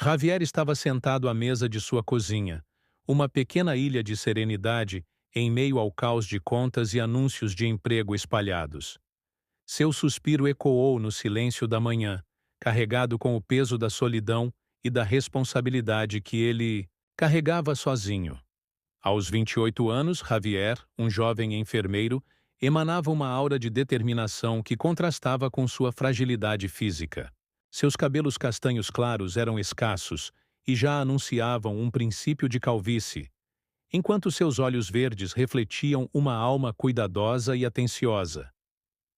Javier estava sentado à mesa de sua cozinha, uma pequena ilha de serenidade em meio ao caos de contas e anúncios de emprego espalhados. Seu suspiro ecoou no silêncio da manhã, carregado com o peso da solidão e da responsabilidade que ele carregava sozinho. Aos 28 anos, Javier, um jovem enfermeiro, emanava uma aura de determinação que contrastava com sua fragilidade física. Seus cabelos castanhos claros eram escassos e já anunciavam um princípio de calvície, enquanto seus olhos verdes refletiam uma alma cuidadosa e atenciosa.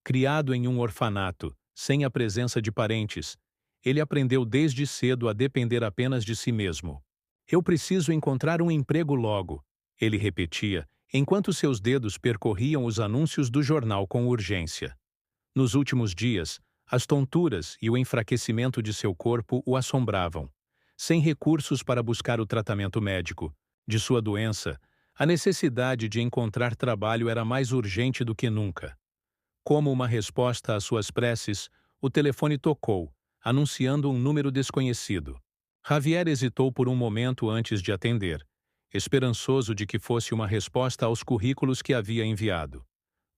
Criado em um orfanato, sem a presença de parentes, ele aprendeu desde cedo a depender apenas de si mesmo. Eu preciso encontrar um emprego logo, ele repetia, enquanto seus dedos percorriam os anúncios do jornal com urgência. Nos últimos dias, as tonturas e o enfraquecimento de seu corpo o assombravam. Sem recursos para buscar o tratamento médico de sua doença, a necessidade de encontrar trabalho era mais urgente do que nunca. Como uma resposta às suas preces, o telefone tocou, anunciando um número desconhecido. Javier hesitou por um momento antes de atender, esperançoso de que fosse uma resposta aos currículos que havia enviado.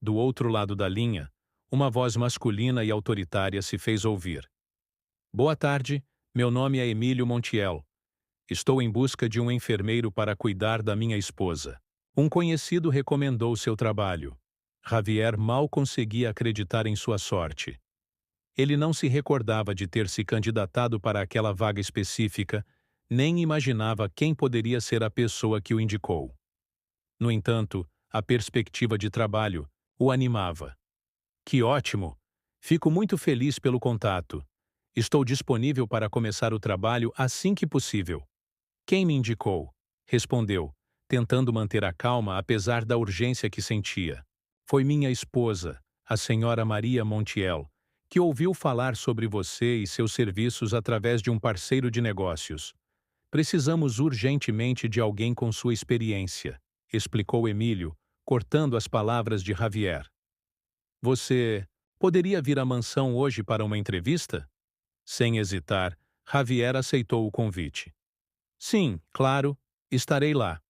Do outro lado da linha, uma voz masculina e autoritária se fez ouvir. Boa tarde, meu nome é Emílio Montiel. Estou em busca de um enfermeiro para cuidar da minha esposa. Um conhecido recomendou seu trabalho. Javier mal conseguia acreditar em sua sorte. Ele não se recordava de ter se candidatado para aquela vaga específica, nem imaginava quem poderia ser a pessoa que o indicou. No entanto, a perspectiva de trabalho o animava. Que ótimo! Fico muito feliz pelo contato. Estou disponível para começar o trabalho assim que possível. Quem me indicou? Respondeu, tentando manter a calma apesar da urgência que sentia. Foi minha esposa, a senhora Maria Montiel, que ouviu falar sobre você e seus serviços através de um parceiro de negócios. Precisamos urgentemente de alguém com sua experiência, explicou Emílio, cortando as palavras de Javier. Você poderia vir à mansão hoje para uma entrevista? Sem hesitar, Javier aceitou o convite. Sim, claro, estarei lá.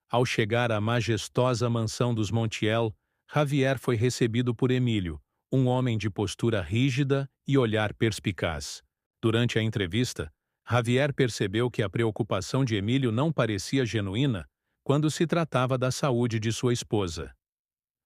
Ao chegar à majestosa mansão dos Montiel, Javier foi recebido por Emílio, um homem de postura rígida e olhar perspicaz. Durante a entrevista, Javier percebeu que a preocupação de Emílio não parecia genuína quando se tratava da saúde de sua esposa.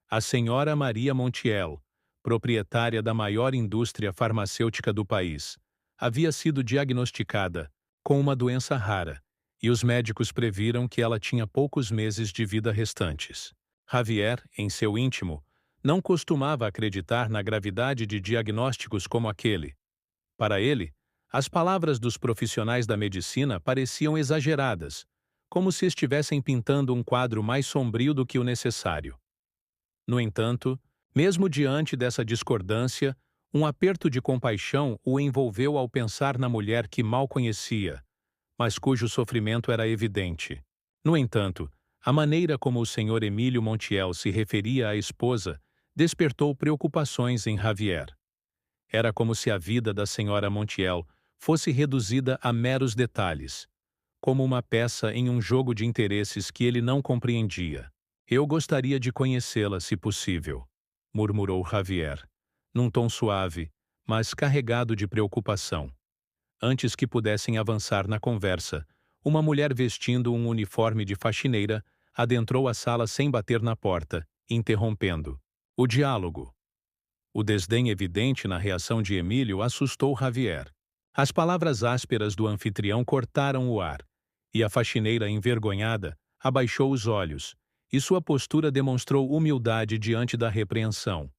A senhora Maria Montiel, proprietária da maior indústria farmacêutica do país, havia sido diagnosticada com uma doença rara, e os médicos previram que ela tinha poucos meses de vida restantes. Javier, em seu íntimo, não costumava acreditar na gravidade de diagnósticos como aquele. Para ele, as palavras dos profissionais da medicina pareciam exageradas, como se estivessem pintando um quadro mais sombrio do que o necessário. No entanto, mesmo diante dessa discordância, um aperto de compaixão o envolveu ao pensar na mulher que mal conhecia, mas cujo sofrimento era evidente. No entanto, a maneira como o senhor Emílio Montiel se referia à esposa despertou preocupações em Javier. Era como se a vida da senhora Montiel fosse reduzida a meros detalhes, como uma peça em um jogo de interesses que ele não compreendia. Eu gostaria de conhecê-la, se possível, murmurou Javier, num tom suave, mas carregado de preocupação. Antes que pudessem avançar na conversa, uma mulher vestindo um uniforme de faxineira adentrou a sala sem bater na porta, interrompendo o diálogo. O desdém evidente na reação de Emílio assustou Javier. As palavras ásperas do anfitrião cortaram o ar, e a faxineira, envergonhada, abaixou os olhos, e sua postura demonstrou humildade diante da repreensão.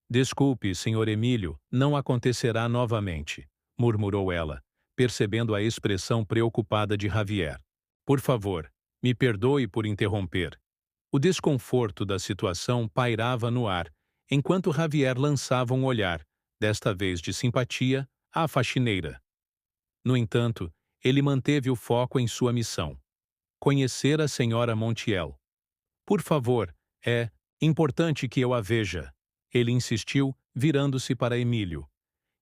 Desculpe, senhor Emílio, não acontecerá novamente, murmurou ela, percebendo a expressão preocupada de Javier. Por favor, me perdoe por interromper. O desconforto da situação pairava no ar, enquanto Javier lançava um olhar, desta vez de simpatia, à faxineira. No entanto, ele manteve o foco em sua missão: conhecer a senhora Montiel. Por favor, é importante que eu a veja, ele insistiu, virando-se para Emílio.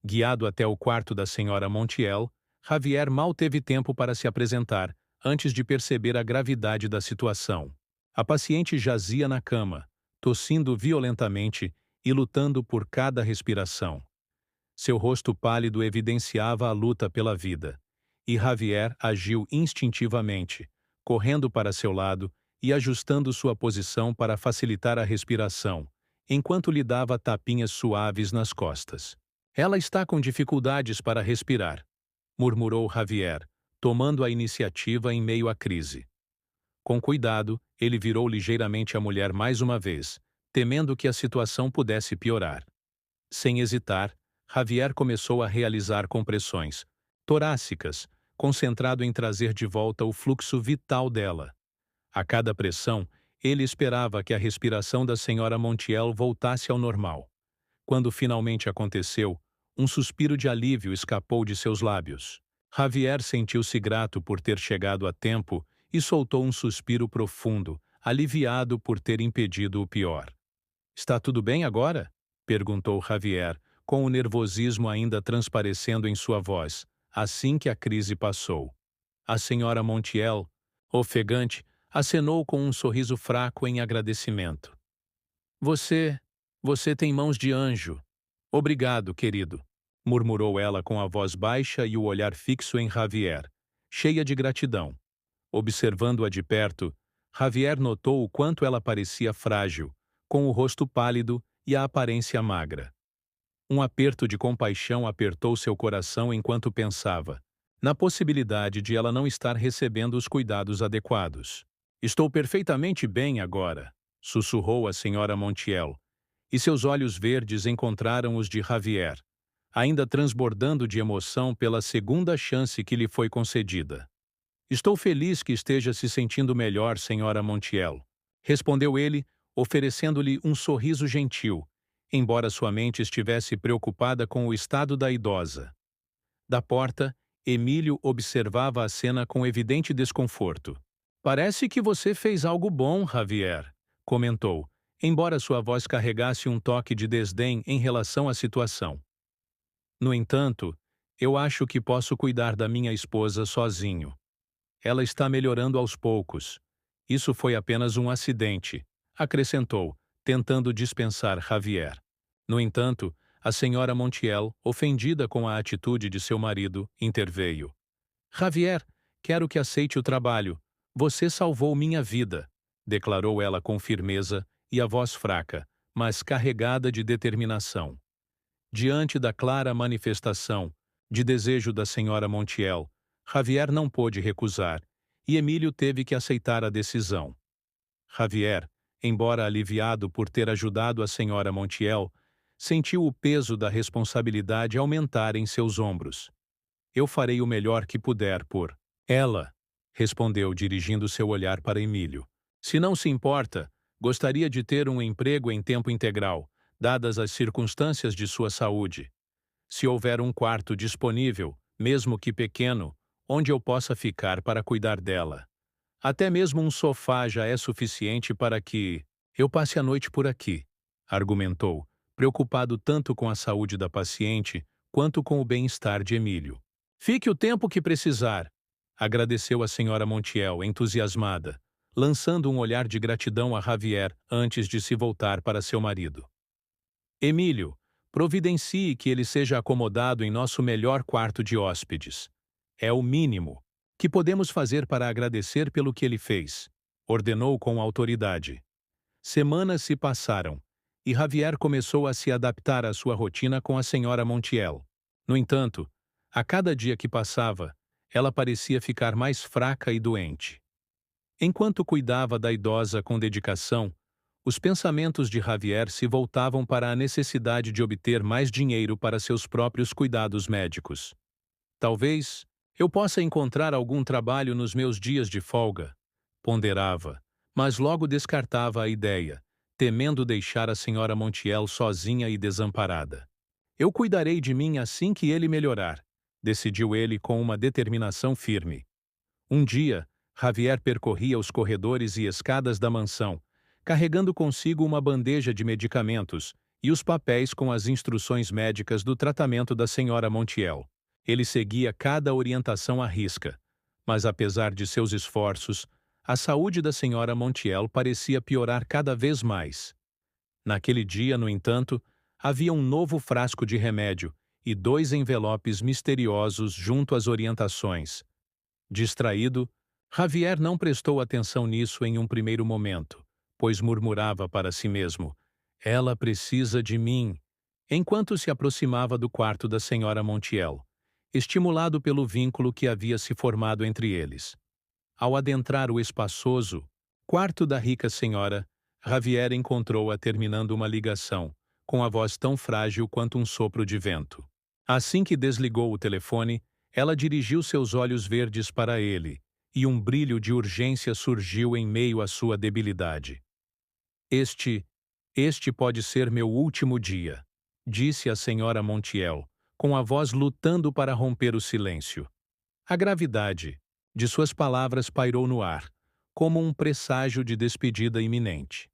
Guiado até o quarto da senhora Montiel, Javier mal teve tempo para se apresentar, antes de perceber a gravidade da situação. A paciente jazia na cama, tossindo violentamente e lutando por cada respiração. Seu rosto pálido evidenciava a luta pela vida. E Javier agiu instintivamente, correndo para seu lado e ajustando sua posição para facilitar a respiração, enquanto lhe dava tapinhas suaves nas costas. Ela está com dificuldades para respirar, murmurou Javier, tomando a iniciativa em meio à crise. Com cuidado, ele virou ligeiramente a mulher mais uma vez, temendo que a situação pudesse piorar. Sem hesitar, Javier começou a realizar compressões torácicas, concentrado em trazer de volta o fluxo vital dela. A cada pressão, ele esperava que a respiração da senhora Montiel voltasse ao normal. Quando finalmente aconteceu, um suspiro de alívio escapou de seus lábios. Javier sentiu-se grato por ter chegado a tempo e soltou um suspiro profundo, aliviado por ter impedido o pior. "Está tudo bem agora?" perguntou Javier, com o nervosismo ainda transparecendo em sua voz, assim que a crise passou. A senhora Montiel, ofegante, acenou com um sorriso fraco em agradecimento. Você tem mãos de anjo. Obrigado, querido", murmurou ela com a voz baixa e o olhar fixo em Javier, cheia de gratidão. Observando-a de perto, Javier notou o quanto ela parecia frágil, com o rosto pálido e a aparência magra. Um aperto de compaixão apertou seu coração enquanto pensava na possibilidade de ela não estar recebendo os cuidados adequados. "Estou perfeitamente bem agora", sussurrou a senhora Montiel, e seus olhos verdes encontraram os de Javier, ainda transbordando de emoção pela segunda chance que lhe foi concedida. "Estou feliz que esteja se sentindo melhor, senhora Montiel", respondeu ele, oferecendo-lhe um sorriso gentil, embora sua mente estivesse preocupada com o estado da idosa. Da porta, Emílio observava a cena com evidente desconforto. "Parece que você fez algo bom, Javier", comentou, embora sua voz carregasse um toque de desdém em relação à situação. "No entanto, eu acho que posso cuidar da minha esposa sozinho. Ela está melhorando aos poucos. Isso foi apenas um acidente", acrescentou, tentando dispensar Javier. No entanto, a senhora Montiel, ofendida com a atitude de seu marido, interveio. "Javier, quero que aceite o trabalho. Você salvou minha vida", declarou ela com firmeza e a voz fraca, mas carregada de determinação. Diante da clara manifestação de desejo da senhora Montiel, Javier não pôde recusar, e Emílio teve que aceitar a decisão. Javier, embora aliviado por ter ajudado a senhora Montiel, sentiu o peso da responsabilidade aumentar em seus ombros. "Eu farei o melhor que puder por ela", respondeu dirigindo seu olhar para Emílio. "Se não se importa, gostaria de ter um emprego em tempo integral, dadas as circunstâncias de sua saúde. Se houver um quarto disponível, mesmo que pequeno, onde eu possa ficar para cuidar dela. Até mesmo um sofá já é suficiente para que eu passe a noite por aqui", argumentou, preocupado tanto com a saúde da paciente quanto com o bem-estar de Emílio. "Fique o tempo que precisar", agradeceu a senhora Montiel, entusiasmada, lançando um olhar de gratidão a Javier antes de se voltar para seu marido. "Emílio, providencie que ele seja acomodado em nosso melhor quarto de hóspedes. É o mínimo que podemos fazer para agradecer pelo que ele fez", ordenou com autoridade. Semanas se passaram, e Javier começou a se adaptar à sua rotina com a senhora Montiel. No entanto, a cada dia que passava, ela parecia ficar mais fraca e doente. Enquanto cuidava da idosa com dedicação, os pensamentos de Javier se voltavam para a necessidade de obter mais dinheiro para seus próprios cuidados médicos. "Talvez eu possa encontrar algum trabalho nos meus dias de folga", ponderava, mas logo descartava a ideia, temendo deixar a senhora Montiel sozinha e desamparada. "Eu cuidarei de mim assim que ele melhorar", decidiu ele com uma determinação firme. Um dia, Javier percorria os corredores e escadas da mansão, carregando consigo uma bandeja de medicamentos e os papéis com as instruções médicas do tratamento da senhora Montiel. Ele seguia cada orientação à risca, mas apesar de seus esforços, a saúde da senhora Montiel parecia piorar cada vez mais. Naquele dia, no entanto, havia um novo frasco de remédio e 2 envelopes misteriosos junto às orientações. Distraído, Javier não prestou atenção nisso em um primeiro momento, pois murmurava para si mesmo: "Ela precisa de mim", enquanto se aproximava do quarto da senhora Montiel, estimulado pelo vínculo que havia se formado entre eles. Ao adentrar o espaçoso quarto da rica senhora, Javier encontrou-a terminando uma ligação, com a voz tão frágil quanto um sopro de vento. Assim que desligou o telefone, ela dirigiu seus olhos verdes para ele, e um brilho de urgência surgiu em meio à sua debilidade. Este, este pode ser meu último dia, disse a senhora Montiel, com a voz lutando para romper o silêncio. A gravidade de suas palavras pairou no ar, como um presságio de despedida iminente.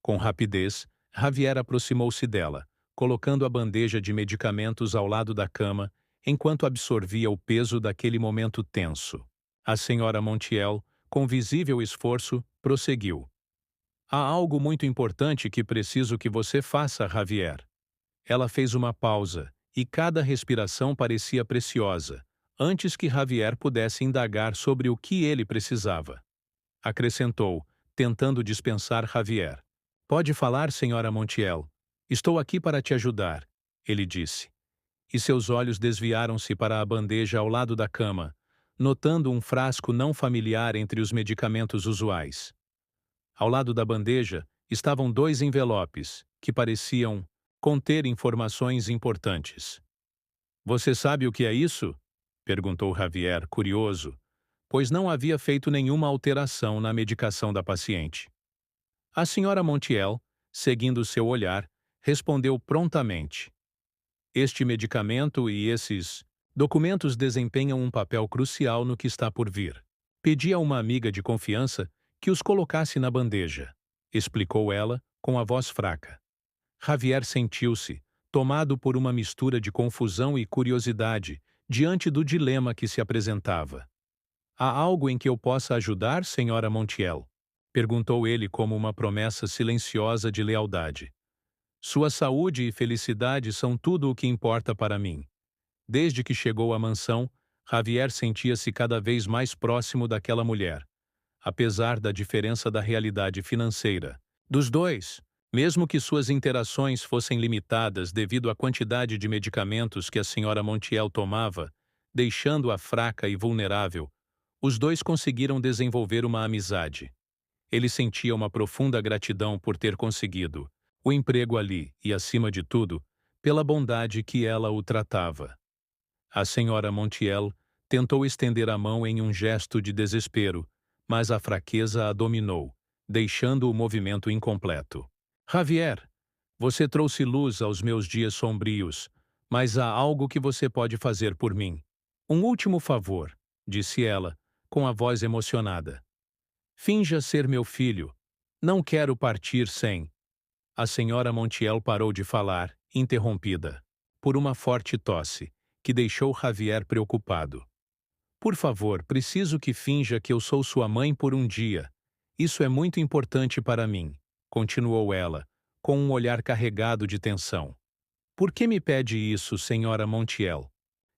Com rapidez, Javier aproximou-se dela, colocando a bandeja de medicamentos ao lado da cama, enquanto absorvia o peso daquele momento tenso. A senhora Montiel, com visível esforço, prosseguiu. "Há algo muito importante que preciso que você faça, Javier." Ela fez uma pausa, e cada respiração parecia preciosa, antes que Javier pudesse indagar sobre o que ele precisava. Acrescentou, tentando dispensar Javier. "Pode falar, senhora Montiel. Estou aqui para te ajudar", ele disse. E seus olhos desviaram-se para a bandeja ao lado da cama, notando um frasco não familiar entre os medicamentos usuais. Ao lado da bandeja estavam 2 envelopes, que pareciam conter informações importantes. "Você sabe o que é isso?" perguntou Javier, curioso, pois não havia feito nenhuma alteração na medicação da paciente. A senhora Montiel, seguindo seu olhar, respondeu prontamente. "Este medicamento e esses documentos desempenham um papel crucial no que está por vir. Pedi a uma amiga de confiança que os colocasse na bandeja", explicou ela, com a voz fraca. Javier sentiu-se, tomado por uma mistura de confusão e curiosidade, diante do dilema que se apresentava. "Há algo em que eu possa ajudar, senhora Montiel?" perguntou ele como uma promessa silenciosa de lealdade. "Sua saúde e felicidade são tudo o que importa para mim." Desde que chegou à mansão, Javier sentia-se cada vez mais próximo daquela mulher, apesar da diferença da realidade financeira dos dois. Mesmo que suas interações fossem limitadas devido à quantidade de medicamentos que a senhora Montiel tomava, deixando-a fraca e vulnerável, os dois conseguiram desenvolver uma amizade. Ele sentia uma profunda gratidão por ter conseguido o emprego ali e, acima de tudo, pela bondade que ela o tratava. A senhora Montiel tentou estender a mão em um gesto de desespero, mas a fraqueza a dominou, deixando o movimento incompleto. "Javier, você trouxe luz aos meus dias sombrios, mas há algo que você pode fazer por mim. Um último favor", disse ela, com a voz emocionada. "Finja ser meu filho. Não quero partir sem." A senhora Montiel parou de falar, interrompida por uma forte tosse, que deixou Javier preocupado. "Por favor, preciso que finja que eu sou sua mãe por um dia. Isso é muito importante para mim", continuou ela, com um olhar carregado de tensão. "Por que me pede isso, senhora Montiel?"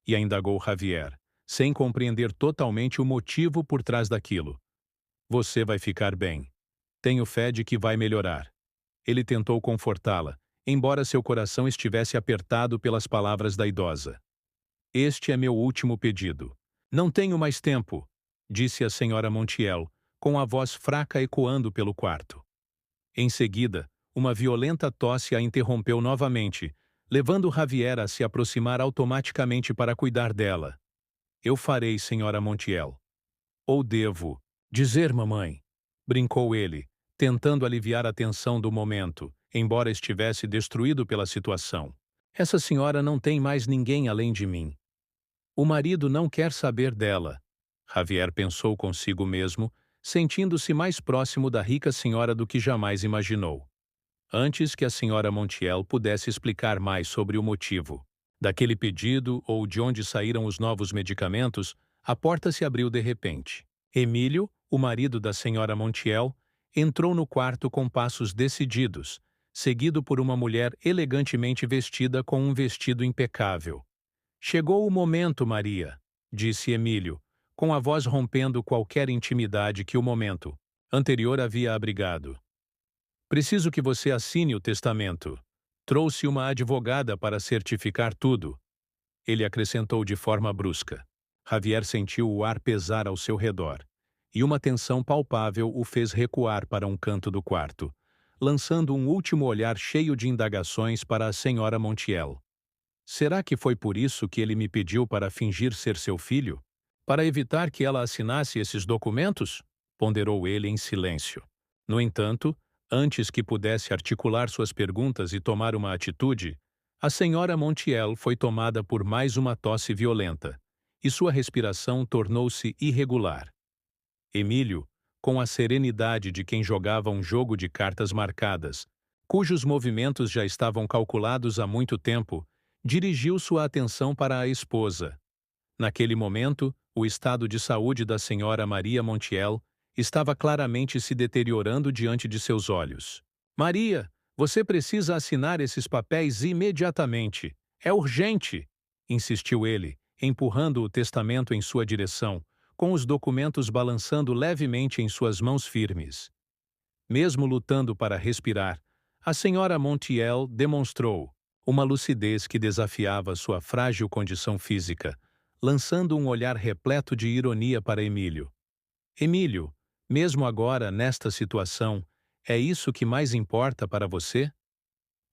e indagou Javier, sem compreender totalmente o motivo por trás daquilo. "Você vai ficar bem. Tenho fé de que vai melhorar." Ele tentou confortá-la, embora seu coração estivesse apertado pelas palavras da idosa. "Este é meu último pedido. Não tenho mais tempo", disse a senhora Montiel, com a voz fraca ecoando pelo quarto. Em seguida, uma violenta tosse a interrompeu novamente, levando Javier a se aproximar automaticamente para cuidar dela. "Eu farei, senhora Montiel." "Ou devo dizer, mamãe?" brincou ele, tentando aliviar a tensão do momento, embora estivesse destruído pela situação. "Essa senhora não tem mais ninguém além de mim. O marido não quer saber dela." Javier pensou consigo mesmo, sentindo-se mais próximo da rica senhora do que jamais imaginou. Antes que a senhora Montiel pudesse explicar mais sobre o motivo, Daquele pedido ou de onde saíram os novos medicamentos, a porta se abriu de repente. Emílio, o marido da senhora Montiel, entrou no quarto com passos decididos, seguido por uma mulher elegantemente vestida com um vestido impecável. Chegou o momento, Maria, disse Emílio, com a voz rompendo qualquer intimidade que o momento anterior havia abrigado. Preciso que você assine o testamento. Trouxe uma advogada para certificar tudo. Ele acrescentou de forma brusca. Javier sentiu o ar pesar ao seu redor, e uma tensão palpável o fez recuar para um canto do quarto, lançando um último olhar cheio de indagações para a senhora Montiel. Será que foi por isso que ele me pediu para fingir ser seu filho? Para evitar que ela assinasse esses documentos? Ponderou ele em silêncio. No entanto, antes que pudesse articular suas perguntas e tomar uma atitude, a senhora Montiel foi tomada por mais uma tosse violenta, e sua respiração tornou-se irregular. Emílio, com a serenidade de quem jogava um jogo de cartas marcadas, cujos movimentos já estavam calculados há muito tempo, dirigiu sua atenção para a esposa. Naquele momento, o estado de saúde da senhora Maria Montiel estava claramente se deteriorando diante de seus olhos. Maria, você precisa assinar esses papéis imediatamente. É urgente, insistiu ele, empurrando o testamento em sua direção, com os documentos balançando levemente em suas mãos firmes. Mesmo lutando para respirar, a senhora Montiel demonstrou uma lucidez que desafiava sua frágil condição física, lançando um olhar repleto de ironia para Emílio. Emílio, mesmo agora, nesta situação, é isso que mais importa para você?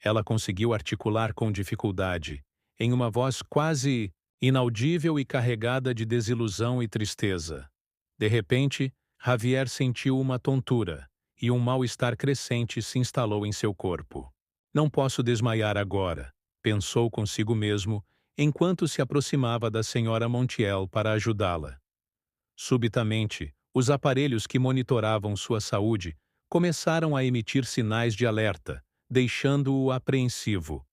Ela conseguiu articular com dificuldade, em uma voz quase inaudível e carregada de desilusão e tristeza. De repente, Javier sentiu uma tontura, e um mal-estar crescente se instalou em seu corpo. Não posso desmaiar agora, pensou consigo mesmo, enquanto se aproximava da senhora Montiel para ajudá-la. Subitamente, os aparelhos que monitoravam sua saúde começaram a emitir sinais de alerta, deixando-o apreensivo.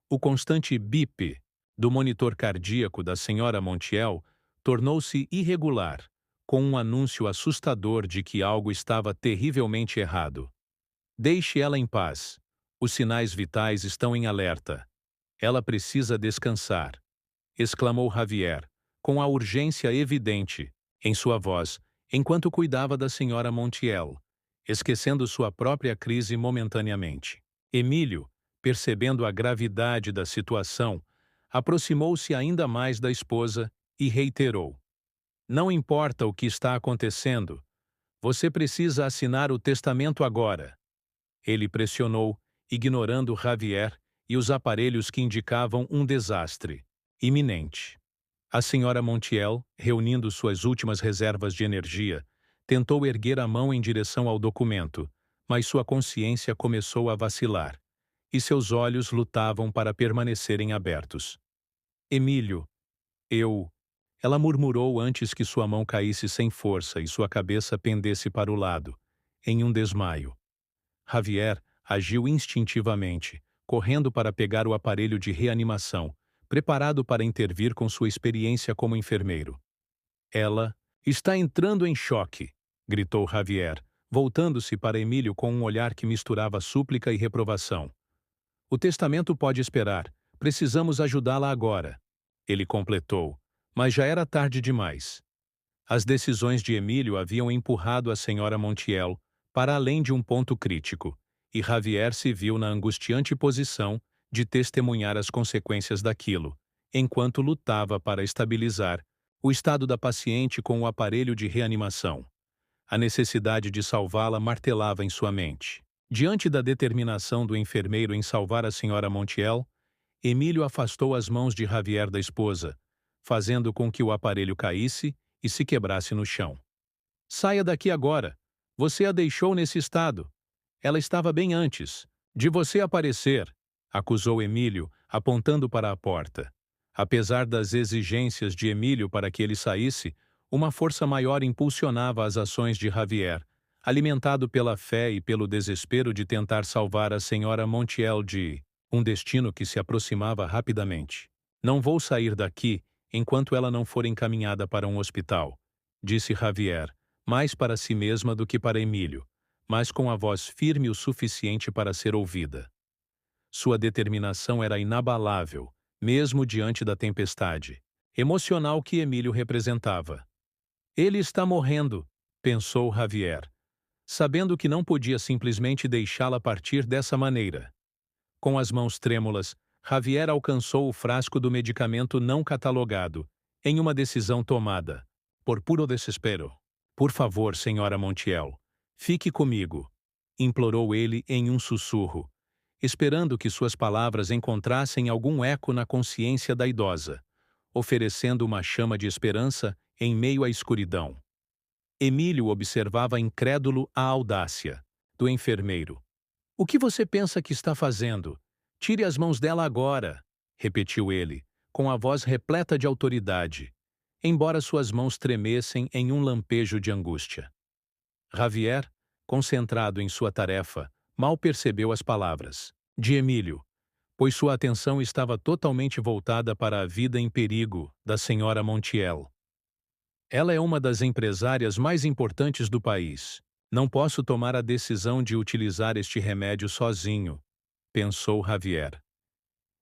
O constante bip do monitor cardíaco da senhora Montiel tornou-se irregular, com um anúncio assustador de que algo estava terrivelmente errado. Deixe ela em paz. Os sinais vitais estão em alerta. Ela precisa descansar, exclamou Javier, com a urgência evidente em sua voz, enquanto cuidava da senhora Montiel, esquecendo sua própria crise momentaneamente. Emílio, percebendo a gravidade da situação, aproximou-se ainda mais da esposa e reiterou: Não importa o que está acontecendo, você precisa assinar o testamento agora. Ele pressionou, ignorando Javier e os aparelhos que indicavam um desastre iminente. A senhora Montiel, reunindo suas últimas reservas de energia, tentou erguer a mão em direção ao documento, mas sua consciência começou a vacilar, e seus olhos lutavam para permanecerem abertos. Emílio, eu... Ela murmurou antes que sua mão caísse sem força e sua cabeça pendesse para o lado, em um desmaio. Javier agiu instintivamente, correndo para pegar o aparelho de reanimação, preparado para intervir com sua experiência como enfermeiro. Ela está entrando em choque, gritou Javier, voltando-se para Emílio com um olhar que misturava súplica e reprovação. O testamento pode esperar, precisamos ajudá-la agora. Ele completou, mas já era tarde demais. As decisões de Emílio haviam empurrado a senhora Montiel para além de um ponto crítico, e Javier se viu na angustiante posição de testemunhar as consequências daquilo, enquanto lutava para estabilizar o estado da paciente com o aparelho de reanimação. A necessidade de salvá-la martelava em sua mente. Diante da determinação do enfermeiro em salvar a senhora Montiel, Emílio afastou as mãos de Javier da esposa, fazendo com que o aparelho caísse e se quebrasse no chão. Saia daqui agora. Você a deixou nesse estado. Ela estava bem antes de você aparecer, acusou Emílio, apontando para a porta. Apesar das exigências de Emílio para que ele saísse, uma força maior impulsionava as ações de Javier, alimentado pela fé e pelo desespero de tentar salvar a senhora Montiel de um destino que se aproximava rapidamente. Não vou sair daqui enquanto ela não for encaminhada para um hospital, disse Javier, mais para si mesma do que para Emílio, mas com a voz firme o suficiente para ser ouvida. Sua determinação era inabalável, mesmo diante da tempestade emocional que Emílio representava. Ele está morrendo, pensou Javier, sabendo que não podia simplesmente deixá-la partir dessa maneira. Com as mãos trêmulas, Javier alcançou o frasco do medicamento não catalogado, em uma decisão tomada, por puro desespero. Por favor, senhora Montiel, fique comigo, implorou ele em um sussurro, esperando que suas palavras encontrassem algum eco na consciência da idosa, oferecendo uma chama de esperança em meio à escuridão. Emílio observava incrédulo a audácia do enfermeiro. "O que você pensa que está fazendo? Tire as mãos dela agora", repetiu ele, com a voz repleta de autoridade, embora suas mãos tremessem em um lampejo de angústia. Javier, concentrado em sua tarefa, mal percebeu as palavras de Emílio, pois sua atenção estava totalmente voltada para a vida em perigo da senhora Montiel. Ela é uma das empresárias mais importantes do país. Não posso tomar a decisão de utilizar este remédio sozinho, pensou Javier.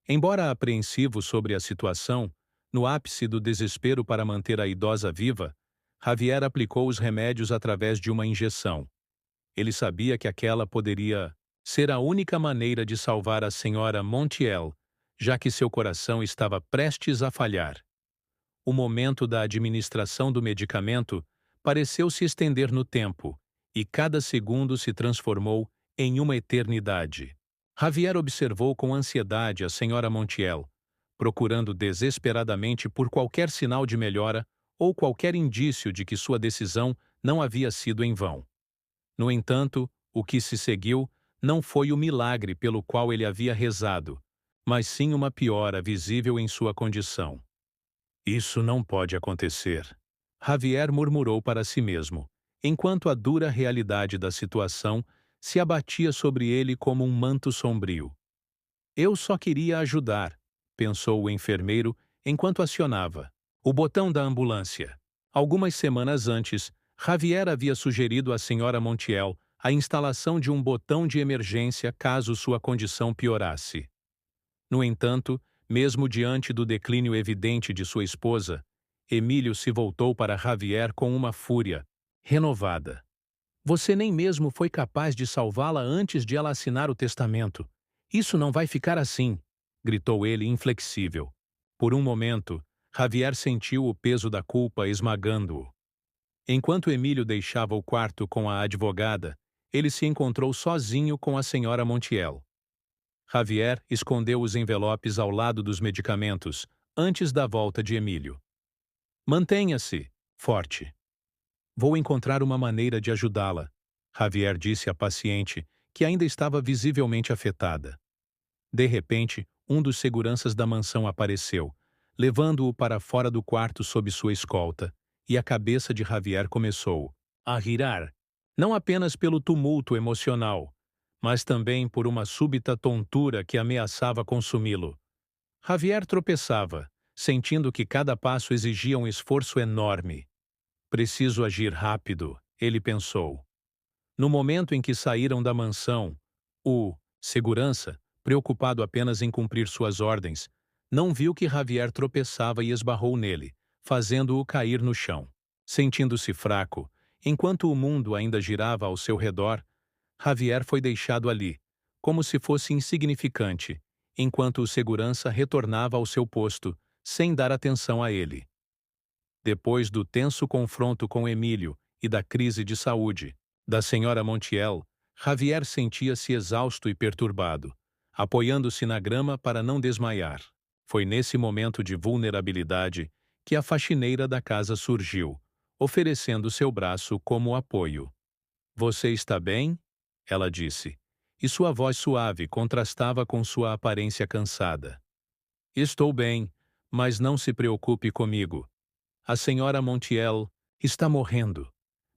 Embora apreensivo sobre a situação, no ápice do desespero para manter a idosa viva, Javier aplicou os remédios através de uma injeção. Ele sabia que aquela poderia ser a única maneira de salvar a senhora Montiel, já que seu coração estava prestes a falhar. O momento da administração do medicamento pareceu se estender no tempo, e cada segundo se transformou em uma eternidade. Javier observou com ansiedade a senhora Montiel, procurando desesperadamente por qualquer sinal de melhora ou qualquer indício de que sua decisão não havia sido em vão. No entanto, o que se seguiu não foi o milagre pelo qual ele havia rezado, mas sim uma piora visível em sua condição. "Isso não pode acontecer", Javier murmurou para si mesmo, enquanto a dura realidade da situação se abatia sobre ele como um manto sombrio. "Eu só queria ajudar", pensou o enfermeiro enquanto acionava o botão da ambulância. Algumas semanas antes, Javier havia sugerido à senhora Montiel a instalação de um botão de emergência caso sua condição piorasse. No entanto, mesmo diante do declínio evidente de sua esposa, Emílio se voltou para Javier com uma fúria renovada. "Você nem mesmo foi capaz de salvá-la antes de ela assinar o testamento. Isso não vai ficar assim", gritou ele inflexível. Por um momento, Javier sentiu o peso da culpa esmagando-o. Enquanto Emílio deixava o quarto com a advogada, ele se encontrou sozinho com a senhora Montiel. Javier escondeu os envelopes ao lado dos medicamentos, antes da volta de Emílio. "Mantenha-se forte. Vou encontrar uma maneira de ajudá-la", Javier disse à paciente, que ainda estava visivelmente afetada. De repente, um dos seguranças da mansão apareceu, levando-o para fora do quarto sob sua escolta, e a cabeça de Javier começou a girar, não apenas pelo tumulto emocional, mas também por uma súbita tontura que ameaçava consumi-lo. Javier tropeçava, sentindo que cada passo exigia um esforço enorme. "Preciso agir rápido", ele pensou. No momento em que saíram da mansão, o segurança, preocupado apenas em cumprir suas ordens, não viu que Javier tropeçava e esbarrou nele, fazendo-o cair no chão. Sentindo-se fraco, enquanto o mundo ainda girava ao seu redor, Javier foi deixado ali, como se fosse insignificante, enquanto o segurança retornava ao seu posto, sem dar atenção a ele. Depois do tenso confronto com Emílio e da crise de saúde da senhora Montiel, Javier sentia-se exausto e perturbado, apoiando-se na grama para não desmaiar. Foi nesse momento de vulnerabilidade que a faxineira da casa surgiu, oferecendo seu braço como apoio. "Você está bem?", ela disse, e sua voz suave contrastava com sua aparência cansada. "Estou bem, mas não se preocupe comigo. A senhora Montiel está morrendo.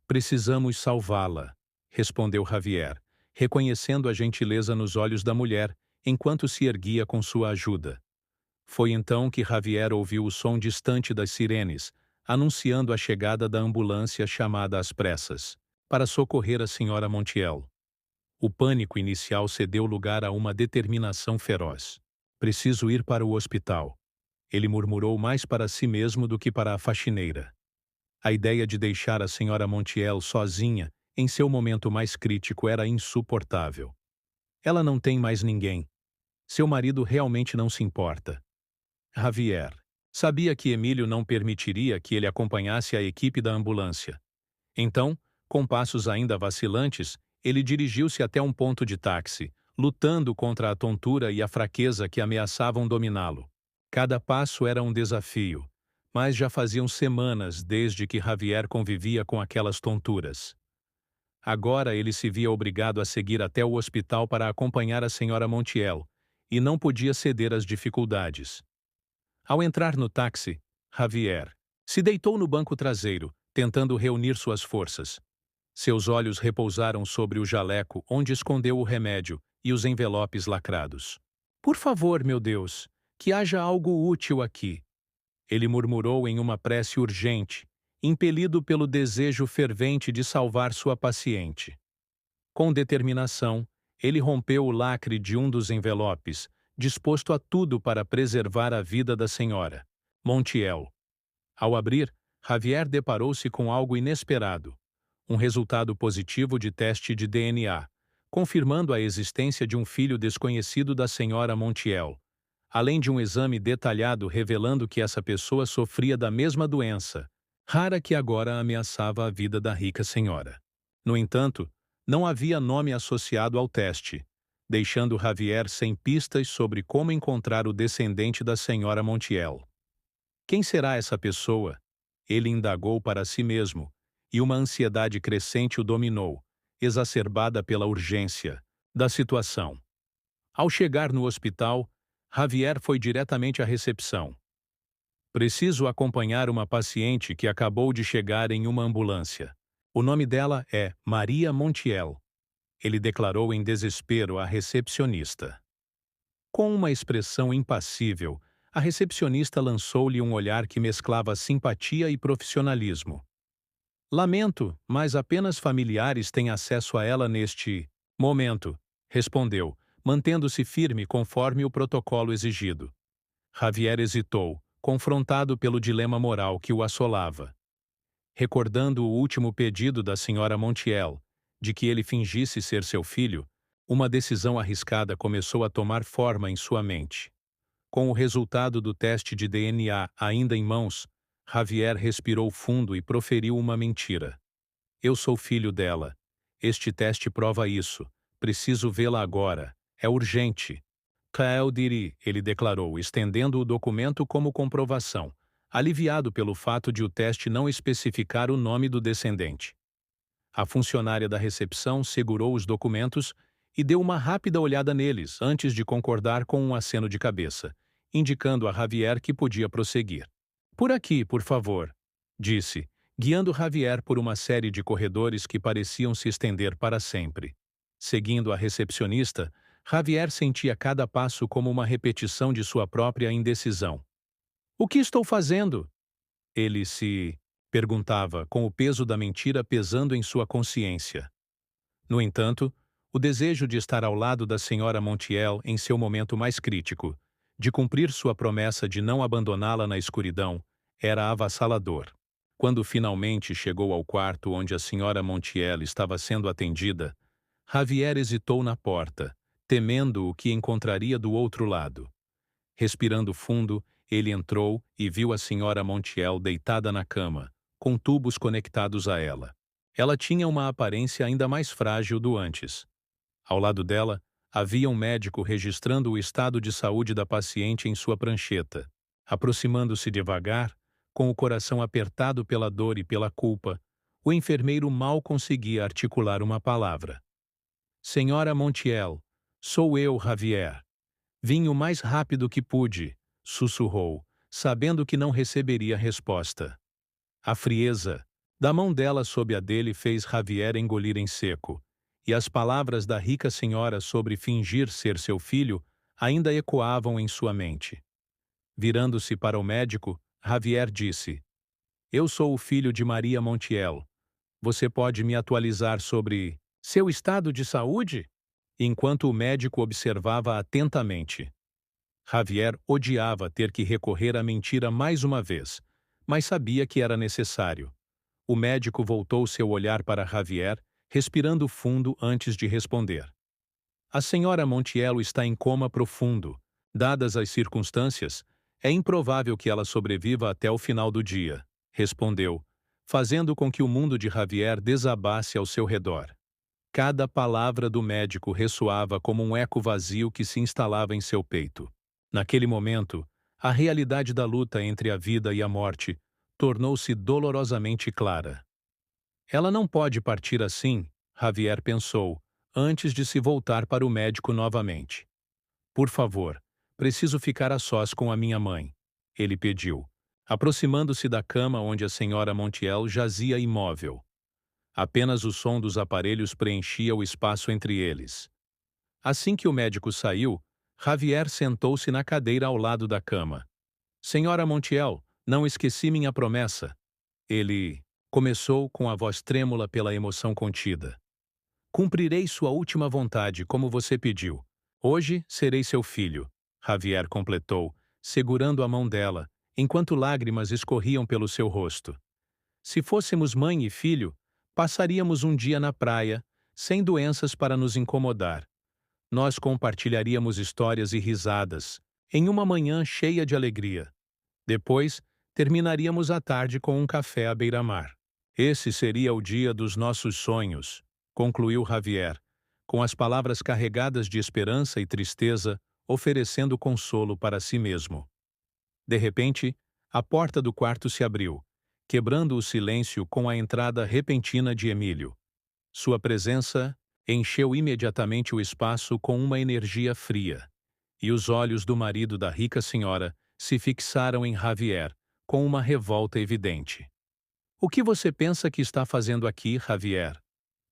Precisamos salvá-la", respondeu Javier, reconhecendo a gentileza nos olhos da mulher enquanto se erguia com sua ajuda. Foi então que Javier ouviu o som distante das sirenes, anunciando a chegada da ambulância chamada às pressas, para socorrer a senhora Montiel. O pânico inicial cedeu lugar a uma determinação feroz. Preciso ir para o hospital. Ele murmurou mais para si mesmo do que para a faxineira. A ideia de deixar a senhora Montiel sozinha, em seu momento mais crítico, era insuportável. Ela não tem mais ninguém. Seu marido realmente não se importa. Javier sabia que Emílio não permitiria que ele acompanhasse a equipe da ambulância. Então, com passos ainda vacilantes, ele dirigiu-se até um ponto de táxi, lutando contra a tontura e a fraqueza que ameaçavam dominá-lo. Cada passo era um desafio, mas já faziam semanas desde que Javier convivia com aquelas tonturas. Agora ele se via obrigado a seguir até o hospital para acompanhar a senhora Montiel, e não podia ceder às dificuldades. Ao entrar no táxi, Javier se deitou no banco traseiro, tentando reunir suas forças. Seus olhos repousaram sobre o jaleco onde escondeu o remédio e os envelopes lacrados. Por favor, meu Deus, que haja algo útil aqui. Ele murmurou em uma prece urgente, impelido pelo desejo fervente de salvar sua paciente. Com determinação, ele rompeu o lacre de um dos envelopes, disposto a tudo para preservar a vida da senhora Montiel. Ao abrir, Javier deparou-se com algo inesperado. Um resultado positivo de teste de DNA, confirmando a existência de um filho desconhecido da senhora Montiel, além de um exame detalhado revelando que essa pessoa sofria da mesma doença, rara que agora ameaçava a vida da rica senhora. No entanto, não havia nome associado ao teste, deixando Javier sem pistas sobre como encontrar o descendente da senhora Montiel. Quem será essa pessoa? Ele indagou para si mesmo, e uma ansiedade crescente o dominou, exacerbada pela urgência da situação. Ao chegar no hospital, Javier foi diretamente à recepção. Preciso acompanhar uma paciente que acabou de chegar em uma ambulância. O nome dela é Maria Montiel. Ele declarou em desespero à recepcionista. Com uma expressão impassível, a recepcionista lançou-lhe um olhar que mesclava simpatia e profissionalismo. Lamento, mas apenas familiares têm acesso a ela neste momento, respondeu, mantendo-se firme conforme o protocolo exigido. Javier hesitou, confrontado pelo dilema moral que o assolava. Recordando o último pedido da senhora Montiel, de que ele fingisse ser seu filho, uma decisão arriscada começou a tomar forma em sua mente. Com o resultado do teste de DNA ainda em mãos, Javier respirou fundo e proferiu uma mentira. Eu sou filho dela. Este teste prova isso. Preciso vê-la agora. É urgente. Kael Diri, ele declarou, estendendo o documento como comprovação, aliviado pelo fato de o teste não especificar o nome do descendente. A funcionária da recepção segurou os documentos e deu uma rápida olhada neles antes de concordar com um aceno de cabeça, indicando a Javier que podia prosseguir. Por aqui, por favor, disse, guiando Javier por uma série de corredores que pareciam se estender para sempre. Seguindo a recepcionista, Javier sentia cada passo como uma repetição de sua própria indecisão. O que estou fazendo? Ele se perguntava, com o peso da mentira pesando em sua consciência. No entanto, o desejo de estar ao lado da senhora Montiel em seu momento mais crítico, de cumprir sua promessa de não abandoná-la na escuridão, era avassalador. Quando finalmente chegou ao quarto onde a senhora Montiel estava sendo atendida, Javier hesitou na porta, temendo o que encontraria do outro lado. Respirando fundo, ele entrou e viu a senhora Montiel deitada na cama, com tubos conectados a ela. Ela tinha uma aparência ainda mais frágil do antes. Ao lado dela, havia um médico registrando o estado de saúde da paciente em sua prancheta. Aproximando-se devagar, com o coração apertado pela dor e pela culpa, o enfermeiro mal conseguia articular uma palavra. Senhora Montiel, sou eu, Javier. Vim o mais rápido que pude, sussurrou, sabendo que não receberia resposta. A frieza da mão dela sob a dele fez Javier engolir em seco, e as palavras da rica senhora sobre fingir ser seu filho ainda ecoavam em sua mente. Virando-se para o médico, Javier disse: Eu sou o filho de Maria Montiel. Você pode me atualizar sobre seu estado de saúde? Enquanto o médico observava atentamente. Javier odiava ter que recorrer à mentira mais uma vez, mas sabia que era necessário. O médico voltou seu olhar para Javier, respirando fundo antes de responder. A senhora Montiel está em coma profundo. Dadas as circunstâncias, é improvável que ela sobreviva até o final do dia, respondeu, fazendo com que o mundo de Javier desabasse ao seu redor. Cada palavra do médico ressoava como um eco vazio que se instalava em seu peito. Naquele momento, a realidade da luta entre a vida e a morte tornou-se dolorosamente clara. Ela não pode partir assim, Javier pensou, antes de se voltar para o médico novamente. Por favor, preciso ficar a sós com a minha mãe, ele pediu, aproximando-se da cama onde a senhora Montiel jazia imóvel. Apenas o som dos aparelhos preenchia o espaço entre eles. Assim que o médico saiu, Javier sentou-se na cadeira ao lado da cama. Senhora Montiel, não esqueci minha promessa. Ele começou com a voz trêmula pela emoção contida. Cumprirei sua última vontade, como você pediu. Hoje serei seu filho, Javier completou, segurando a mão dela, enquanto lágrimas escorriam pelo seu rosto. Se fôssemos mãe e filho, passaríamos um dia na praia, sem doenças para nos incomodar. Nós compartilharíamos histórias e risadas, em uma manhã cheia de alegria. Depois, terminaríamos a tarde com um café à beira-mar. Esse seria o dia dos nossos sonhos, concluiu Javier, com as palavras carregadas de esperança e tristeza, oferecendo consolo para si mesmo. De repente, a porta do quarto se abriu, quebrando o silêncio com a entrada repentina de Emílio. Sua presença encheu imediatamente o espaço com uma energia fria, e os olhos do marido da rica senhora se fixaram em Javier, com uma revolta evidente. O que você pensa que está fazendo aqui, Javier?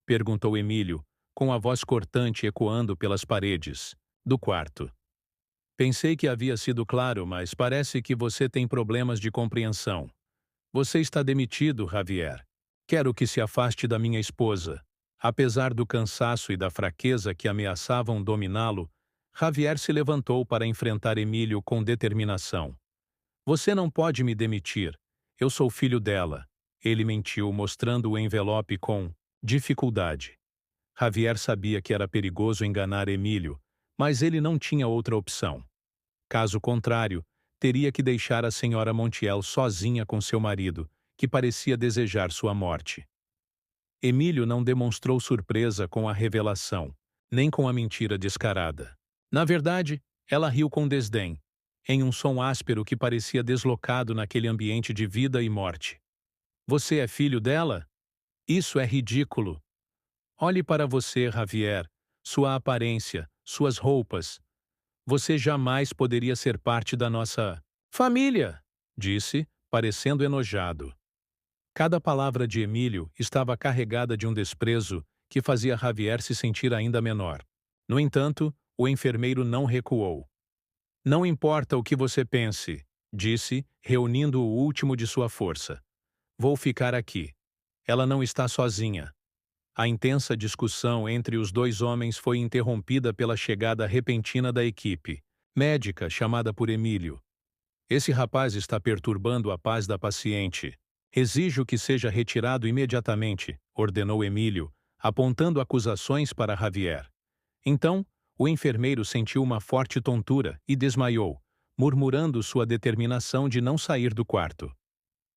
Perguntou Emílio, com a voz cortante ecoando pelas paredes do quarto. Pensei que havia sido claro, mas parece que você tem problemas de compreensão. Você está demitido, Javier. Quero que se afaste da minha esposa. Apesar do cansaço e da fraqueza que ameaçavam dominá-lo, Javier se levantou para enfrentar Emílio com determinação. Você não pode me demitir. Eu sou filho dela. Ele mentiu, mostrando o envelope com dificuldade. Javier sabia que era perigoso enganar Emílio, mas ele não tinha outra opção. Caso contrário, teria que deixar a senhora Montiel sozinha com seu marido, que parecia desejar sua morte. Emílio não demonstrou surpresa com a revelação, nem com a mentira descarada. Na verdade, ela riu com desdém, em um som áspero que parecia deslocado naquele ambiente de vida e morte. Você é filho dela? Isso é ridículo. Olhe para você, Javier, sua aparência, suas roupas. Você jamais poderia ser parte da nossa família, disse, parecendo enojado. Cada palavra de Emílio estava carregada de um desprezo que fazia Javier se sentir ainda menor. No entanto, o enfermeiro não recuou. Não importa o que você pense, disse, reunindo o último de sua força. Vou ficar aqui. Ela não está sozinha. A intensa discussão entre os dois homens foi interrompida pela chegada repentina da equipe médica chamada por Emílio. Esse rapaz está perturbando a paz da paciente. Exijo que seja retirado imediatamente, ordenou Emílio, apontando acusações para Javier. Então, o enfermeiro sentiu uma forte tontura e desmaiou, murmurando sua determinação de não sair do quarto.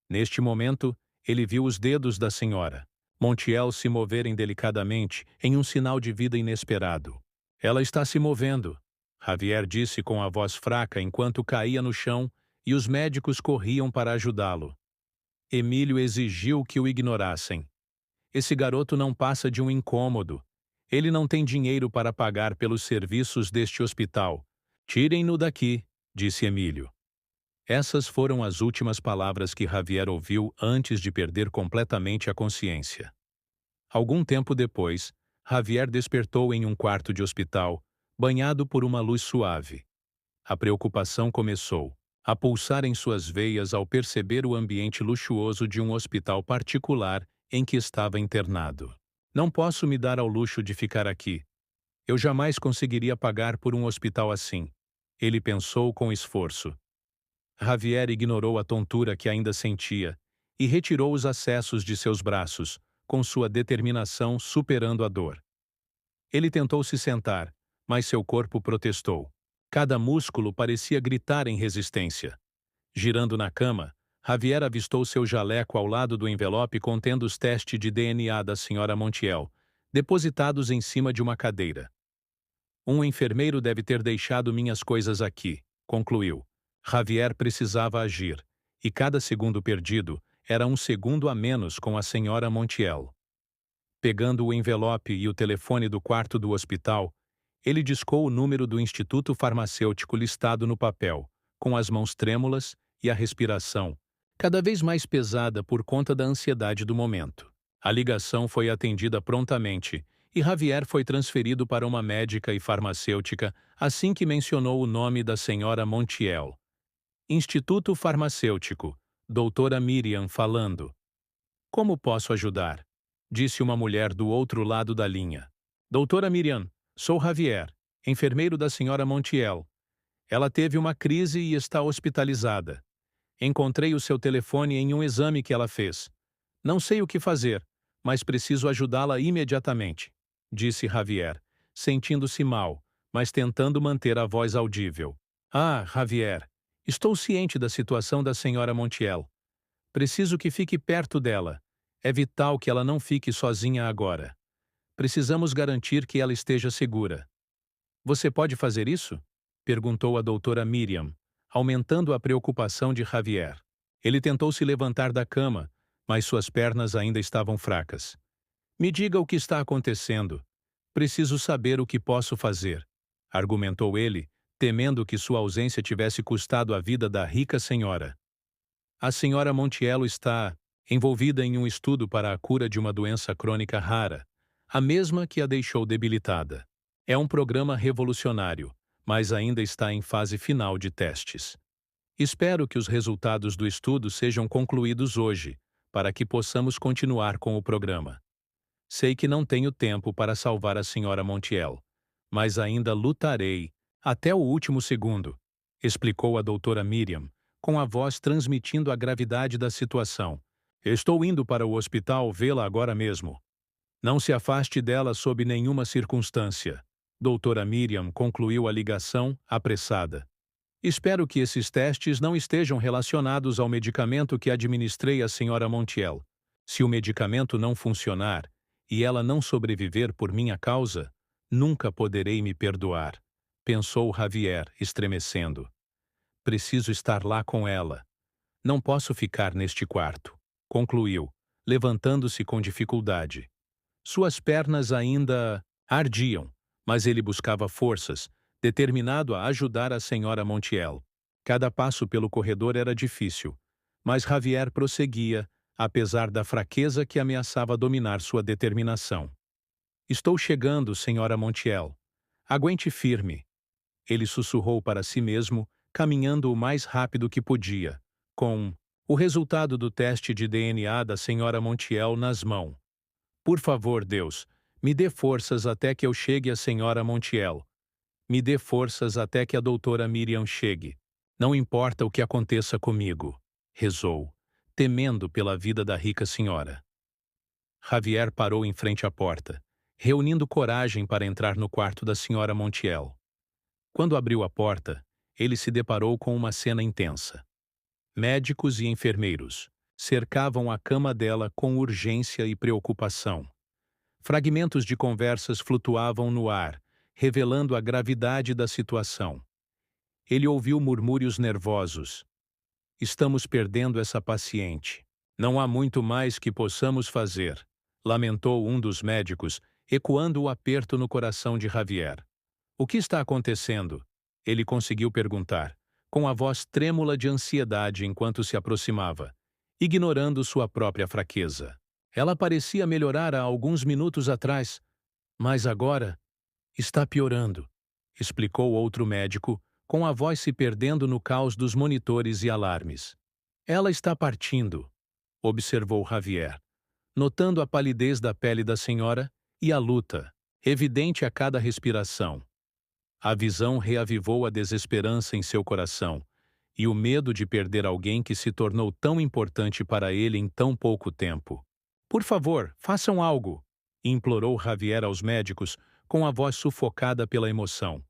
Neste momento, ele viu os dedos da senhora Montiel se moverem delicadamente em um sinal de vida inesperado. Ela está se movendo, Javier disse com a voz fraca enquanto caía no chão e os médicos corriam para ajudá-lo. Emílio exigiu que o ignorassem. Esse garoto não passa de um incômodo. Ele não tem dinheiro para pagar pelos serviços deste hospital. Tirem-no daqui, disse Emílio. Essas foram as últimas palavras que Javier ouviu antes de perder completamente a consciência. Algum tempo depois, Javier despertou em um quarto de hospital, banhado por uma luz suave. A preocupação começou. a pulsar em suas veias ao perceber o ambiente luxuoso de um hospital particular em que estava internado. Não posso me dar ao luxo de ficar aqui. Eu jamais conseguiria pagar por um hospital assim. Ele pensou com esforço. Javier ignorou a tontura que ainda sentia e retirou os acessos de seus braços, com sua determinação superando a dor. Ele tentou se sentar, mas seu corpo protestou. Cada músculo parecia gritar em resistência. Girando na cama, Javier avistou seu jaleco ao lado do envelope contendo os testes de DNA da senhora Montiel, depositados em cima de uma cadeira. Um enfermeiro deve ter deixado minhas coisas aqui, concluiu. Javier precisava agir, e cada segundo perdido era um segundo a menos com a senhora Montiel. Pegando o envelope e o telefone do quarto do hospital, ele discou o número do instituto farmacêutico listado no papel, com as mãos trêmulas e a respiração, cada vez mais pesada por conta da ansiedade do momento. A ligação foi atendida prontamente e Javier foi transferido para uma médica e farmacêutica assim que mencionou o nome da senhora Montiel. Instituto Farmacêutico, doutora Miriam falando. Como posso ajudar? Disse uma mulher do outro lado da linha. Doutora Miriam, sou Javier, enfermeiro da senhora Montiel. Ela teve uma crise e está hospitalizada. Encontrei o seu telefone em um exame que ela fez. Não sei o que fazer, mas preciso ajudá-la imediatamente, disse Javier, sentindo-se mal, mas tentando manter a voz audível. Ah, Javier, estou ciente da situação da senhora Montiel. Preciso que fique perto dela. É vital que ela não fique sozinha agora. Precisamos garantir que ela esteja segura. Você pode fazer isso? Perguntou a doutora Miriam, aumentando a preocupação de Javier. Ele tentou se levantar da cama, mas suas pernas ainda estavam fracas. Me diga o que está acontecendo. Preciso saber o que posso fazer, argumentou ele, temendo que sua ausência tivesse custado a vida da rica senhora. A senhora Montiel está envolvida em um estudo para a cura de uma doença crônica rara, a mesma que a deixou debilitada. É um programa revolucionário, mas ainda está em fase final de testes. Espero que os resultados do estudo sejam concluídos hoje, para que possamos continuar com o programa. Sei que não tenho tempo para salvar a senhora Montiel, mas ainda lutarei até o último segundo, explicou a doutora Miriam, com a voz transmitindo a gravidade da situação. Estou indo para o hospital vê-la agora mesmo. Não se afaste dela sob nenhuma circunstância. Doutora Miriam concluiu a ligação, apressada. Espero que esses testes não estejam relacionados ao medicamento que administrei à senhora Montiel. Se o medicamento não funcionar e ela não sobreviver por minha causa, nunca poderei me perdoar, pensou Javier, estremecendo. Preciso estar lá com ela. Não posso ficar neste quarto, concluiu, levantando-se com dificuldade. Suas pernas ainda ardiam, mas ele buscava forças, determinado a ajudar a senhora Montiel. Cada passo pelo corredor era difícil, mas Javier prosseguia, apesar da fraqueza que ameaçava dominar sua determinação. Estou chegando, senhora Montiel. Aguente firme. Ele sussurrou para si mesmo, caminhando o mais rápido que podia, com o resultado do teste de DNA da senhora Montiel nas mãos. Por favor, Deus, me dê forças até que eu chegue à senhora Montiel. Me dê forças até que a doutora Miriam chegue. Não importa o que aconteça comigo, rezou, temendo pela vida da rica senhora. Javier parou em frente à porta, reunindo coragem para entrar no quarto da senhora Montiel. Quando abriu a porta, ele se deparou com uma cena intensa. Médicos e enfermeiros cercavam a cama dela com urgência e preocupação. Fragmentos de conversas flutuavam no ar, revelando a gravidade da situação. Ele ouviu murmúrios nervosos. Estamos perdendo essa paciente. Não há muito mais que possamos fazer, lamentou um dos médicos, ecoando o aperto no coração de Javier. O que está acontecendo? Ele conseguiu perguntar, com a voz trêmula de ansiedade enquanto se aproximava, ignorando sua própria fraqueza. Ela parecia melhorar há alguns minutos atrás, mas agora está piorando, explicou outro médico, com a voz se perdendo no caos dos monitores e alarmes. Ela está partindo, observou Javier, notando a palidez da pele da senhora e a luta, evidente a cada respiração. A visão reavivou a desesperança em seu coração e o medo de perder alguém que se tornou tão importante para ele em tão pouco tempo. Por favor, façam algo, implorou Javier aos médicos com a voz sufocada pela emoção.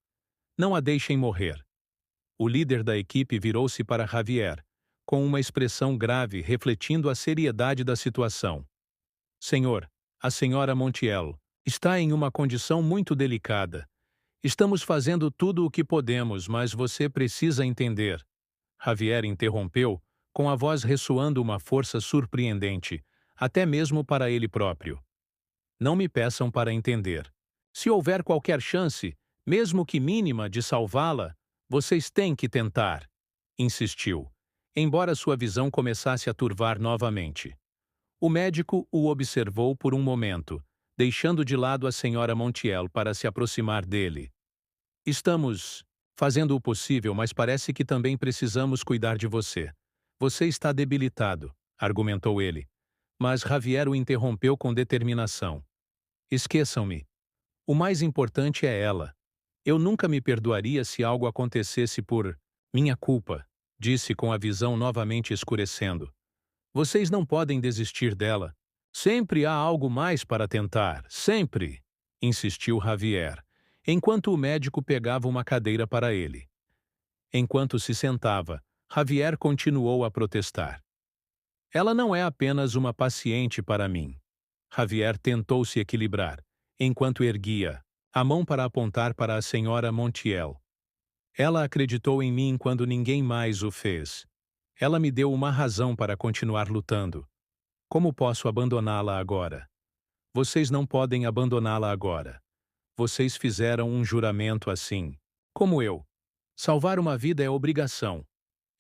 Não a deixem morrer. O líder da equipe virou-se para Javier, com uma expressão grave refletindo a seriedade da situação. Senhor, a senhora Montiel está em uma condição muito delicada. Estamos fazendo tudo o que podemos, mas você precisa entender. Javier interrompeu, com a voz ressoando uma força surpreendente, até mesmo para ele próprio. Não me peçam para entender. Se houver qualquer chance, mesmo que mínima, de salvá-la, vocês têm que tentar, insistiu, embora sua visão começasse a turvar novamente. O médico o observou por um momento, deixando de lado a senhora Montiel para se aproximar dele. Estamos fazendo o possível, mas parece que também precisamos cuidar de você. Você está debilitado, argumentou ele. Mas Javier o interrompeu com determinação. Esqueçam-me. O mais importante é ela. Eu nunca me perdoaria se algo acontecesse por minha culpa, disse com a visão novamente escurecendo. Vocês não podem desistir dela. Sempre há algo mais para tentar, sempre, insistiu Javier, enquanto o médico pegava uma cadeira para ele. Enquanto se sentava, Javier continuou a protestar. Ela não é apenas uma paciente para mim. Javier tentou se equilibrar, enquanto erguia a mão para apontar para a senhora Montiel. Ela acreditou em mim quando ninguém mais o fez. Ela me deu uma razão para continuar lutando. Como posso abandoná-la agora? Vocês não podem abandoná-la agora. Vocês fizeram um juramento assim. Como eu. Salvar uma vida é obrigação.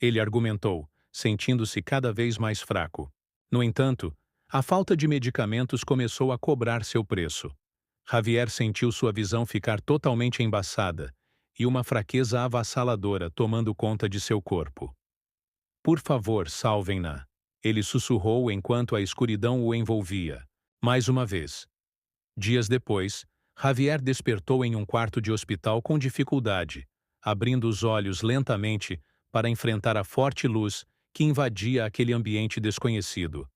Ele argumentou, sentindo-se cada vez mais fraco. No entanto, a falta de medicamentos começou a cobrar seu preço. Javier sentiu sua visão ficar totalmente embaçada e uma fraqueza avassaladora tomando conta de seu corpo. Por favor, salvem-na. Ele sussurrou enquanto a escuridão o envolvia. Mais uma vez. Dias depois, Javier despertou em um quarto de hospital com dificuldade, abrindo os olhos lentamente para enfrentar a forte luz que invadia aquele ambiente desconhecido.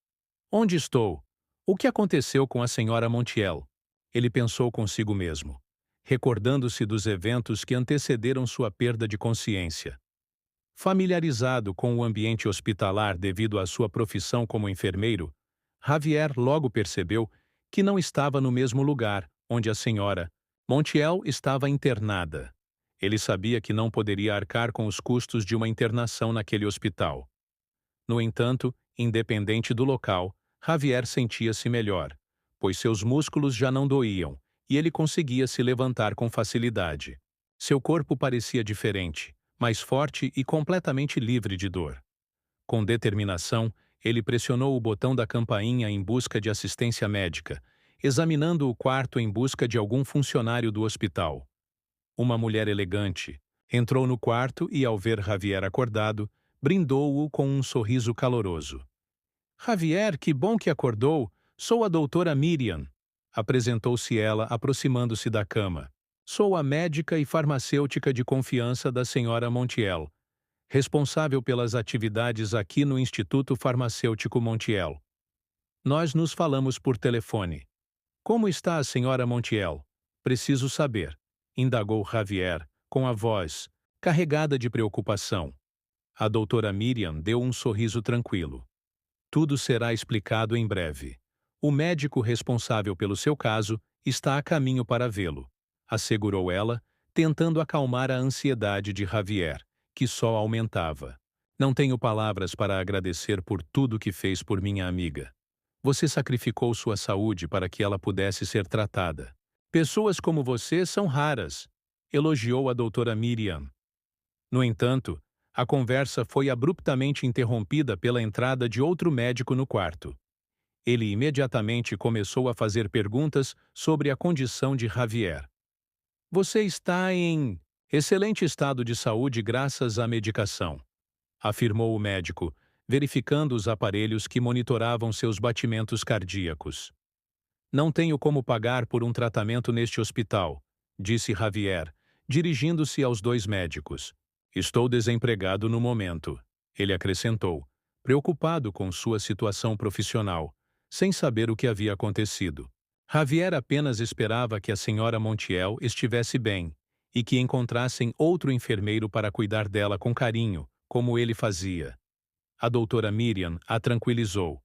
Onde estou? O que aconteceu com a senhora Montiel? Ele pensou consigo mesmo, recordando-se dos eventos que antecederam sua perda de consciência. Familiarizado com o ambiente hospitalar devido à sua profissão como enfermeiro, Javier logo percebeu que não estava no mesmo lugar onde a senhora Montiel estava internada. Ele sabia que não poderia arcar com os custos de uma internação naquele hospital. No entanto, independente do local, Javier sentia-se melhor, pois seus músculos já não doíam e ele conseguia se levantar com facilidade. Seu corpo parecia diferente, mais forte e completamente livre de dor. Com determinação, ele pressionou o botão da campainha em busca de assistência médica, examinando o quarto em busca de algum funcionário do hospital. Uma mulher elegante entrou no quarto e, ao ver Javier acordado, brindou-o com um sorriso caloroso. Javier, que bom que acordou! Sou a doutora Miriam, apresentou-se ela, aproximando-se da cama. Sou a médica e farmacêutica de confiança da senhora Montiel, responsável pelas atividades aqui no Instituto Farmacêutico Montiel. Nós nos falamos por telefone. Como está a senhora Montiel? Preciso saber, indagou Javier, com a voz carregada de preocupação. A doutora Miriam deu um sorriso tranquilo. Tudo será explicado em breve. O médico responsável pelo seu caso está a caminho para vê-lo, assegurou ela, tentando acalmar a ansiedade de Javier, que só aumentava. Não tenho palavras para agradecer por tudo que fez por minha amiga. Você sacrificou sua saúde para que ela pudesse ser tratada. Pessoas como você são raras, elogiou a doutora Miriam. No entanto, a conversa foi abruptamente interrompida pela entrada de outro médico no quarto. Ele imediatamente começou a fazer perguntas sobre a condição de Javier. Você está em... Excelente estado de saúde graças à medicação, afirmou o médico, verificando os aparelhos que monitoravam seus batimentos cardíacos. Não tenho como pagar por um tratamento neste hospital, disse Javier, dirigindo-se aos dois médicos. Estou desempregado no momento, ele acrescentou, preocupado com sua situação profissional, sem saber o que havia acontecido. Javier apenas esperava que a senhora Montiel estivesse bem e que encontrassem outro enfermeiro para cuidar dela com carinho, como ele fazia. A doutora Miriam a tranquilizou.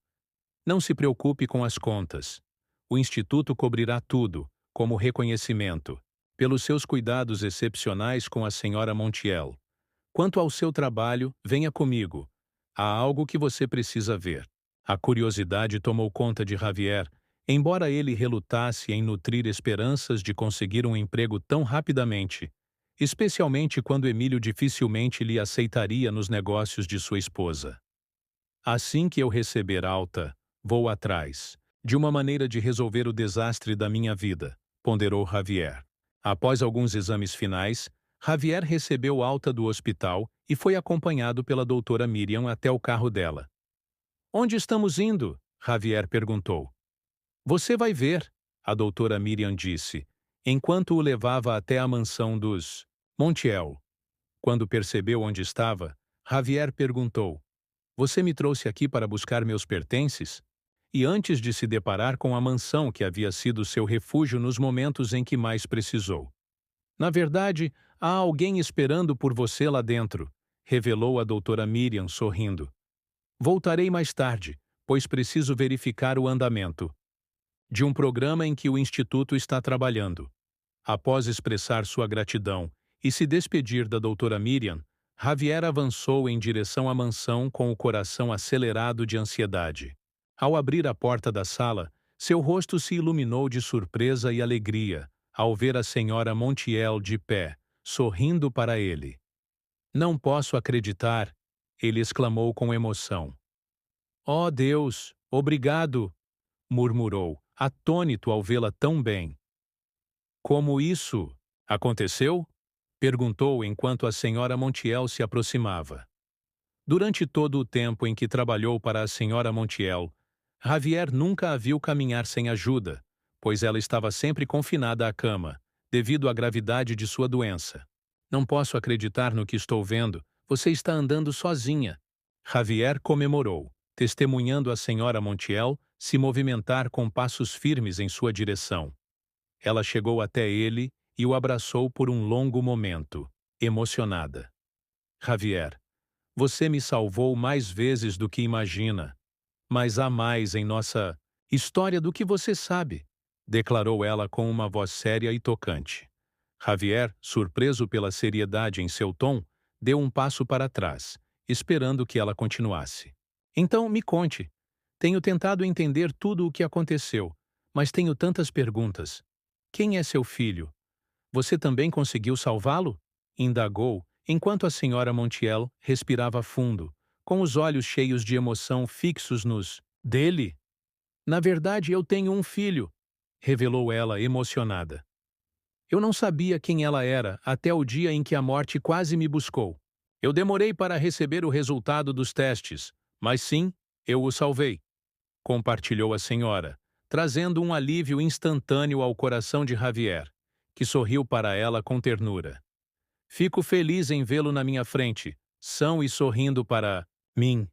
Não se preocupe com as contas. O Instituto cobrirá tudo, como reconhecimento, pelos seus cuidados excepcionais com a senhora Montiel. Quanto ao seu trabalho, venha comigo. Há algo que você precisa ver. A curiosidade tomou conta de Javier, embora ele relutasse em nutrir esperanças de conseguir um emprego tão rapidamente, especialmente quando Emílio dificilmente lhe aceitaria nos negócios de sua esposa. Assim que eu receber alta, vou atrás, de uma maneira de resolver o desastre da minha vida, ponderou Javier. Após alguns exames finais, Javier recebeu alta do hospital e foi acompanhado pela doutora Miriam até o carro dela. Onde estamos indo? Javier perguntou. Você vai ver, a doutora Miriam disse, enquanto o levava até a mansão dos Montiel. Quando percebeu onde estava, Javier perguntou: Você me trouxe aqui para buscar meus pertences? E antes de se deparar com a mansão que havia sido seu refúgio nos momentos em que mais precisou. Na verdade, há alguém esperando por você lá dentro, revelou a doutora Miriam sorrindo. Voltarei mais tarde, pois preciso verificar o andamento de um programa em que o Instituto está trabalhando. Após expressar sua gratidão e se despedir da doutora Miriam, Javier avançou em direção à mansão com o coração acelerado de ansiedade. Ao abrir a porta da sala, seu rosto se iluminou de surpresa e alegria ao ver a senhora Montiel de pé, sorrindo para ele. Não posso acreditar, ele exclamou com emoção. Oh Deus, obrigado, murmurou, atônito ao vê-la tão bem. Como isso aconteceu? Perguntou enquanto a senhora Montiel se aproximava. Durante todo o tempo em que trabalhou para a senhora Montiel, Javier nunca a viu caminhar sem ajuda, pois ela estava sempre confinada à cama, devido à gravidade de sua doença. Não posso acreditar no que estou vendo, você está andando sozinha. Javier comemorou, testemunhando a senhora Montiel se movimentar com passos firmes em sua direção. Ela chegou até ele e o abraçou por um longo momento, emocionada. Javier, você me salvou mais vezes do que imagina. Mas há mais em nossa história do que você sabe, declarou ela com uma voz séria e tocante. Javier, surpreso pela seriedade em seu tom, deu um passo para trás, esperando que ela continuasse. Então, me conte. Tenho tentado entender tudo o que aconteceu, mas tenho tantas perguntas. Quem é seu filho? Você também conseguiu salvá-lo? Indagou, enquanto a senhora Montiel respirava fundo, com os olhos cheios de emoção fixos nos dele. Na verdade, eu tenho um filho, revelou ela emocionada. Eu não sabia quem ela era até o dia em que a morte quase me buscou. Eu demorei para receber o resultado dos testes, mas sim, eu o salvei, compartilhou a senhora, trazendo um alívio instantâneo ao coração de Javier, que sorriu para ela com ternura. Fico feliz em vê-lo na minha frente, são e sorrindo para mim.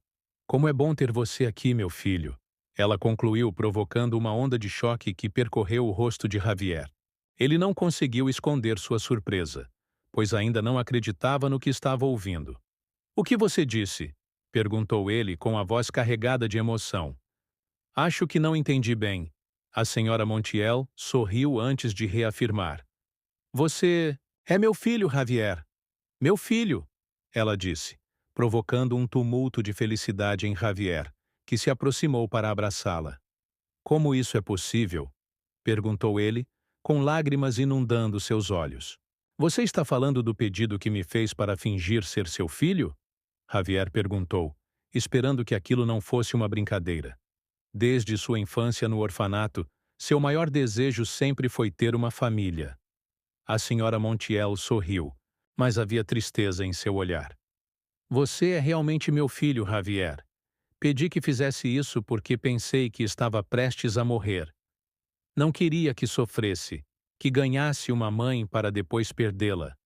Como é bom ter você aqui, meu filho. Ela concluiu, provocando uma onda de choque que percorreu o rosto de Javier. Ele não conseguiu esconder sua surpresa, pois ainda não acreditava no que estava ouvindo. O que você disse? Perguntou ele com a voz carregada de emoção. Acho que não entendi bem. A senhora Montiel sorriu antes de reafirmar. Você é meu filho, Javier. Meu filho, ela disse, provocando um tumulto de felicidade em Javier, que se aproximou para abraçá-la. Como isso é possível? Perguntou ele, com lágrimas inundando seus olhos. Você está falando do pedido que me fez para fingir ser seu filho? Javier perguntou, esperando que aquilo não fosse uma brincadeira. Desde sua infância no orfanato, seu maior desejo sempre foi ter uma família. A senhora Montiel sorriu, mas havia tristeza em seu olhar. Você é realmente meu filho, Javier. Pedi que fizesse isso porque pensei que estava prestes a morrer. Não queria que sofresse, que ganhasse uma mãe para depois perdê-la.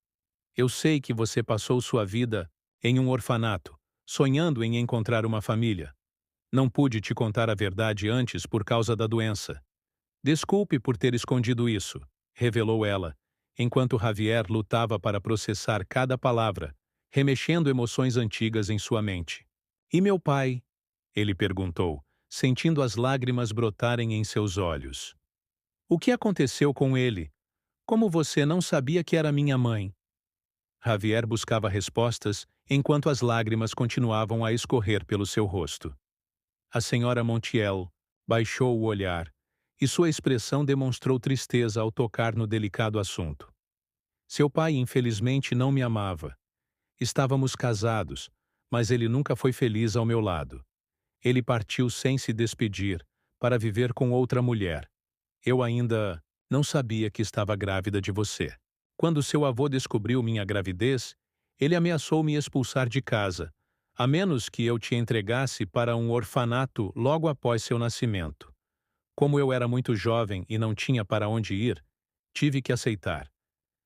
Eu sei que você passou sua vida em um orfanato, sonhando em encontrar uma família. Não pude te contar a verdade antes por causa da doença. Desculpe por ter escondido isso, revelou ela, enquanto Javier lutava para processar cada palavra, remexendo emoções antigas em sua mente. E meu pai? Ele perguntou, sentindo as lágrimas brotarem em seus olhos. O que aconteceu com ele? Como você não sabia que era minha mãe? Javier buscava respostas enquanto as lágrimas continuavam a escorrer pelo seu rosto. A senhora Montiel baixou o olhar, e sua expressão demonstrou tristeza ao tocar no delicado assunto. Seu pai, infelizmente, não me amava. Estávamos casados, mas ele nunca foi feliz ao meu lado. Ele partiu sem se despedir, para viver com outra mulher. Eu ainda não sabia que estava grávida de você. Quando seu avô descobriu minha gravidez, ele ameaçou me expulsar de casa, a menos que eu te entregasse para um orfanato logo após seu nascimento. Como eu era muito jovem e não tinha para onde ir, tive que aceitar.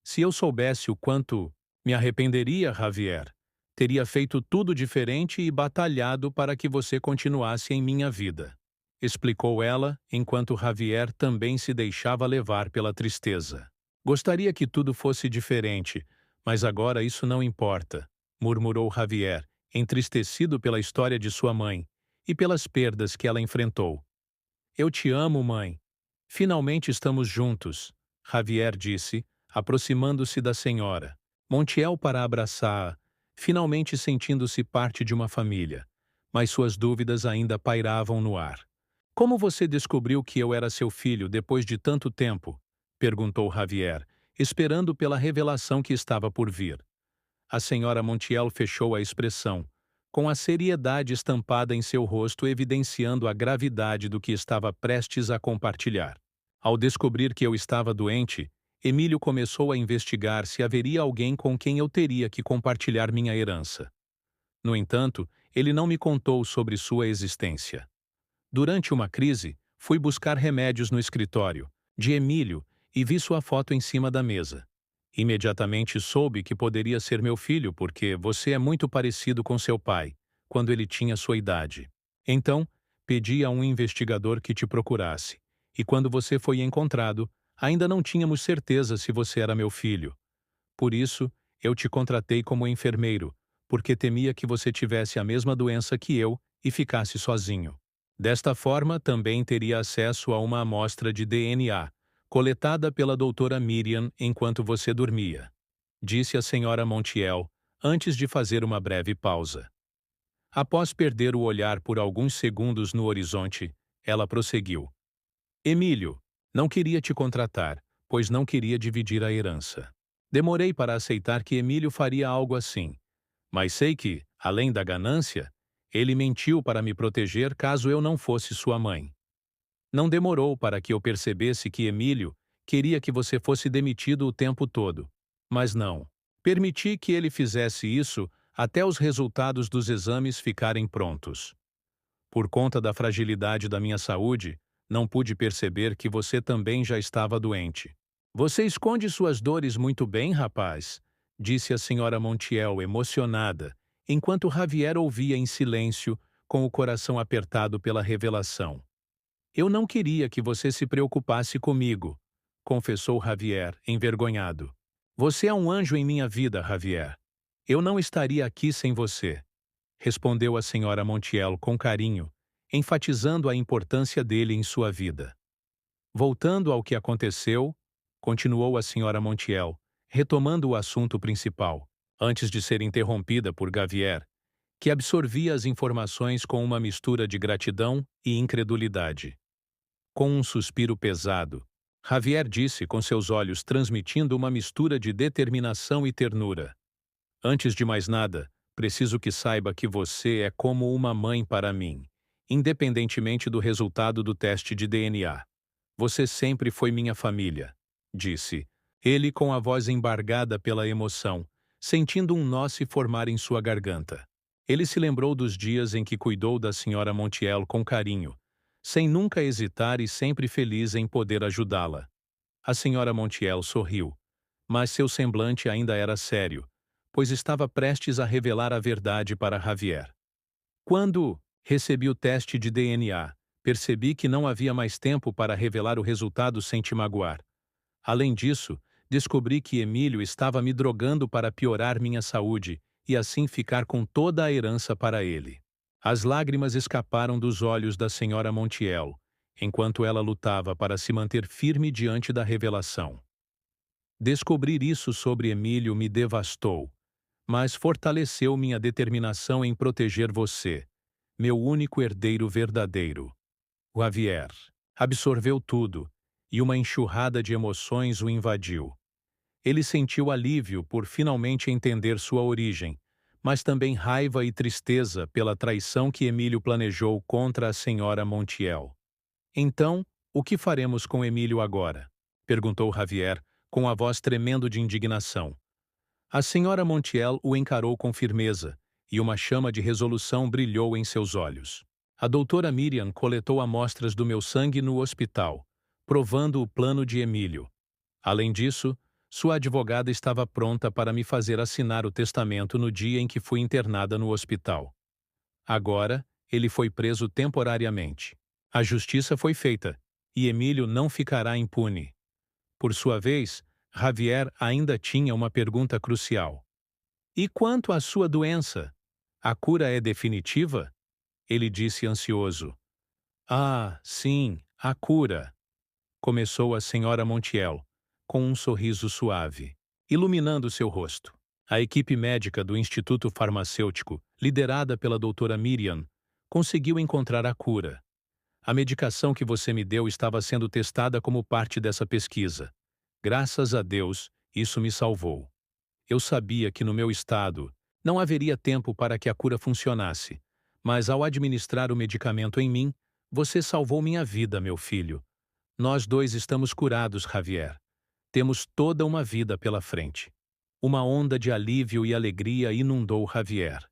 Se eu soubesse o quanto me arrependeria, Javier, teria feito tudo diferente e batalhado para que você continuasse em minha vida, explicou ela, enquanto Javier também se deixava levar pela tristeza. Gostaria que tudo fosse diferente, mas agora isso não importa, murmurou Javier, entristecido pela história de sua mãe e pelas perdas que ela enfrentou. Eu te amo, mãe. Finalmente estamos juntos, Javier disse, aproximando-se da senhora. Montiel para abraçá-a, finalmente sentindo-se parte de uma família, mas suas dúvidas ainda pairavam no ar. Como você descobriu que eu era seu filho depois de tanto tempo? Perguntou Javier, esperando pela revelação que estava por vir. A senhora Montiel fechou a expressão, com a seriedade estampada em seu rosto evidenciando a gravidade do que estava prestes a compartilhar. Ao descobrir que eu estava doente, Emílio começou a investigar se haveria alguém com quem eu teria que compartilhar minha herança. No entanto, ele não me contou sobre sua existência. Durante uma crise, fui buscar remédios no escritório de Emílio e vi sua foto em cima da mesa. Imediatamente soube que poderia ser meu filho porque você é muito parecido com seu pai, quando ele tinha sua idade. Então, pedi a um investigador que te procurasse, e quando você foi encontrado, ainda não tínhamos certeza se você era meu filho. Por isso, eu te contratei como enfermeiro, porque temia que você tivesse a mesma doença que eu e ficasse sozinho. Desta forma, também teria acesso a uma amostra de DNA, coletada pela doutora Miriam enquanto você dormia, disse a senhora Montiel, antes de fazer uma breve pausa. Após perder o olhar por alguns segundos no horizonte, ela prosseguiu. Emílio, não queria te contratar, pois não queria dividir a herança. Demorei para aceitar que Emílio faria algo assim, mas sei que, além da ganância, ele mentiu para me proteger caso eu não fosse sua mãe. Não demorou para que eu percebesse que Emílio queria que você fosse demitido o tempo todo. Mas não. Permiti que ele fizesse isso até os resultados dos exames ficarem prontos. Por conta da fragilidade da minha saúde, não pude perceber que você também já estava doente. Você esconde suas dores muito bem, rapaz, disse a senhora Montiel, emocionada, enquanto Javier ouvia em silêncio, com o coração apertado pela revelação. Eu não queria que você se preocupasse comigo, confessou Javier, envergonhado. Você é um anjo em minha vida, Javier. Eu não estaria aqui sem você, respondeu a senhora Montiel com carinho, enfatizando a importância dele em sua vida. Voltando ao que aconteceu, continuou a senhora Montiel, retomando o assunto principal, antes de ser interrompida por Javier, que absorvia as informações com uma mistura de gratidão e incredulidade. Com um suspiro pesado, Javier disse com seus olhos transmitindo uma mistura de determinação e ternura. Antes de mais nada, preciso que saiba que você é como uma mãe para mim, independentemente do resultado do teste de DNA. Você sempre foi minha família, disse, ele com a voz embargada pela emoção, sentindo um nó se formar em sua garganta. Ele se lembrou dos dias em que cuidou da senhora Montiel com carinho, sem nunca hesitar e sempre feliz em poder ajudá-la. A senhora Montiel sorriu, mas seu semblante ainda era sério, pois estava prestes a revelar a verdade para Javier. Quando recebi o teste de DNA, percebi que não havia mais tempo para revelar o resultado sem te magoar. Além disso, descobri que Emílio estava me drogando para piorar minha saúde e assim ficar com toda a herança para ele. As lágrimas escaparam dos olhos da senhora Montiel, enquanto ela lutava para se manter firme diante da revelação. Descobrir isso sobre Emílio me devastou, mas fortaleceu minha determinação em proteger você, meu único herdeiro verdadeiro. O Javier absorveu tudo, e uma enxurrada de emoções o invadiu. Ele sentiu alívio por finalmente entender sua origem, mas também raiva e tristeza pela traição que Emílio planejou contra a senhora Montiel. Então, o que faremos com Emílio agora? Perguntou Javier, com a voz tremendo de indignação. A senhora Montiel o encarou com firmeza, e uma chama de resolução brilhou em seus olhos. A doutora Miriam coletou amostras do meu sangue no hospital, provando o plano de Emílio. Além disso, sua advogada estava pronta para me fazer assinar o testamento no dia em que fui internada no hospital. Agora, ele foi preso temporariamente. A justiça foi feita, e Emílio não ficará impune. Por sua vez, Javier ainda tinha uma pergunta crucial. E quanto à sua doença? A cura é definitiva? Ele disse ansioso. Ah, sim, a cura, começou a senhora Montiel, com um sorriso suave, iluminando seu rosto. A equipe médica do Instituto Farmacêutico, liderada pela doutora Miriam, conseguiu encontrar a cura. A medicação que você me deu estava sendo testada como parte dessa pesquisa. Graças a Deus, isso me salvou. Eu sabia que no meu estado não haveria tempo para que a cura funcionasse, mas ao administrar o medicamento em mim, você salvou minha vida, meu filho. Nós dois estamos curados, Javier. Temos toda uma vida pela frente. Uma onda de alívio e alegria inundou Javier.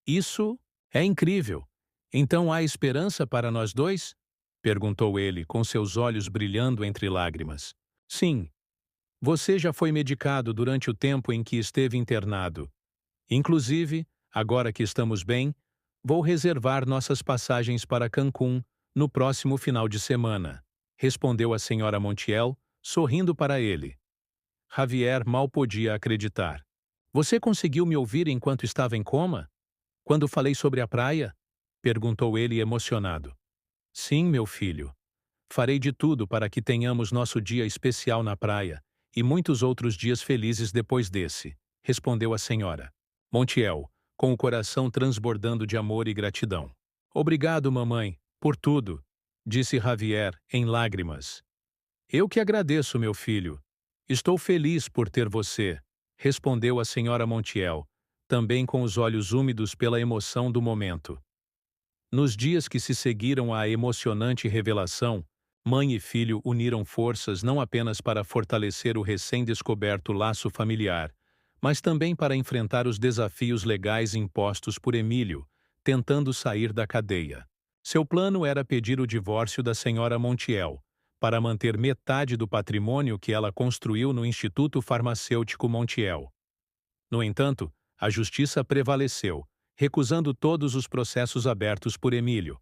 Isso é incrível. Então há esperança para nós dois? Perguntou ele, com seus olhos brilhando entre lágrimas. Sim. Você já foi medicado durante o tempo em que esteve internado. Inclusive, agora que estamos bem, vou reservar nossas passagens para Cancún no próximo final de semana, respondeu a senhora Montiel, sorrindo para ele. Javier mal podia acreditar. Você conseguiu me ouvir enquanto estava em coma? Quando falei sobre a praia? Perguntou ele emocionado. Sim, meu filho. Farei de tudo para que tenhamos nosso dia especial na praia e muitos outros dias felizes depois desse, respondeu a senhora Montiel, com o coração transbordando de amor e gratidão. Obrigado, mamãe, por tudo, disse Javier, em lágrimas. Eu que agradeço, meu filho. Estou feliz por ter você, respondeu a senhora Montiel, também com os olhos úmidos pela emoção do momento. Nos dias que se seguiram à emocionante revelação, mãe e filho uniram forças não apenas para fortalecer o recém-descoberto laço familiar, mas também para enfrentar os desafios legais impostos por Emílio, tentando sair da cadeia. Seu plano era pedir o divórcio da senhora Montiel, para manter metade do patrimônio que ela construiu no Instituto Farmacêutico Montiel. No entanto, a justiça prevaleceu, recusando todos os processos abertos por Emílio.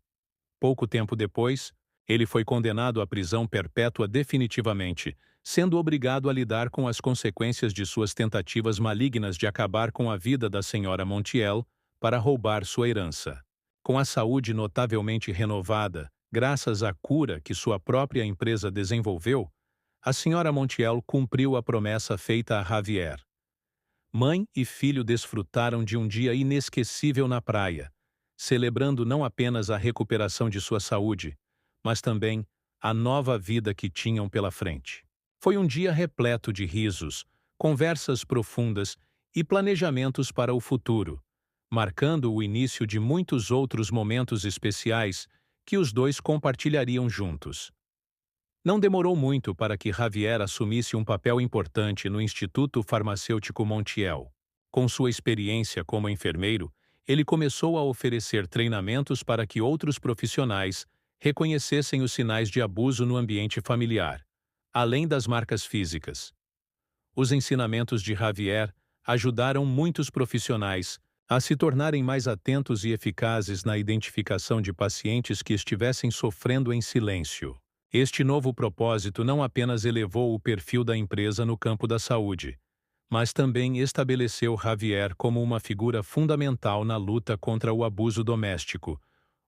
Pouco tempo depois, ele foi condenado à prisão perpétua definitivamente, sendo obrigado a lidar com as consequências de suas tentativas malignas de acabar com a vida da senhora Montiel para roubar sua herança. Com a saúde notavelmente renovada, graças à cura que sua própria empresa desenvolveu, a senhora Montiel cumpriu a promessa feita a Javier. Mãe e filho desfrutaram de um dia inesquecível na praia, celebrando não apenas a recuperação de sua saúde, mas também a nova vida que tinham pela frente. Foi um dia repleto de risos, conversas profundas e planejamentos para o futuro, marcando o início de muitos outros momentos especiais que os dois compartilhariam juntos. Não demorou muito para que Javier assumisse um papel importante no Instituto Farmacêutico Montiel. Com sua experiência como enfermeiro, ele começou a oferecer treinamentos para que outros profissionais reconhecessem os sinais de abuso no ambiente familiar, além das marcas físicas. Os ensinamentos de Javier ajudaram muitos profissionais a se tornarem mais atentos e eficazes na identificação de pacientes que estivessem sofrendo em silêncio. Este novo propósito não apenas elevou o perfil da empresa no campo da saúde, mas também estabeleceu Javier como uma figura fundamental na luta contra o abuso doméstico,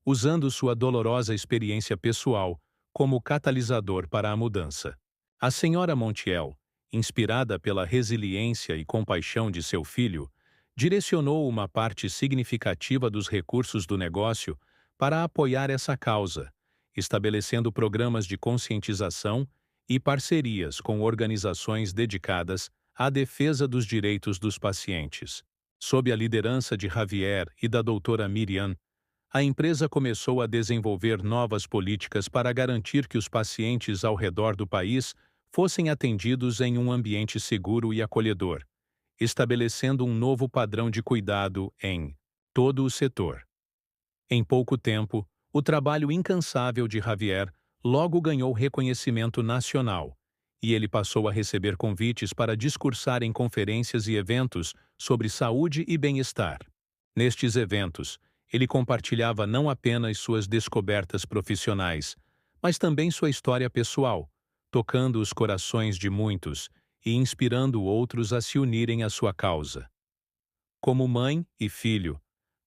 usando sua dolorosa experiência pessoal como catalisador para a mudança. A senhora Montiel, inspirada pela resiliência e compaixão de seu filho, direcionou uma parte significativa dos recursos do negócio para apoiar essa causa, estabelecendo programas de conscientização e parcerias com organizações dedicadas à defesa dos direitos dos pacientes. Sob a liderança de Javier e da doutora Miriam, a empresa começou a desenvolver novas políticas para garantir que os pacientes ao redor do país fossem atendidos em um ambiente seguro e acolhedor, estabelecendo um novo padrão de cuidado em todo o setor. Em pouco tempo, o trabalho incansável de Javier logo ganhou reconhecimento nacional, e ele passou a receber convites para discursar em conferências e eventos sobre saúde e bem-estar. Nestes eventos, ele compartilhava não apenas suas descobertas profissionais, mas também sua história pessoal, tocando os corações de muitos e inspirando outros a se unirem à sua causa. Como mãe e filho,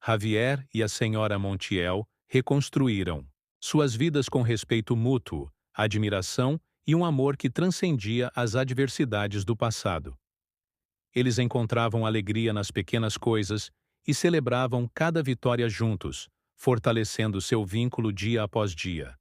Javier e a senhora Montiel reconstruíram suas vidas com respeito mútuo, admiração e um amor que transcendia as adversidades do passado. Eles encontravam alegria nas pequenas coisas e celebravam cada vitória juntos, fortalecendo seu vínculo dia após dia.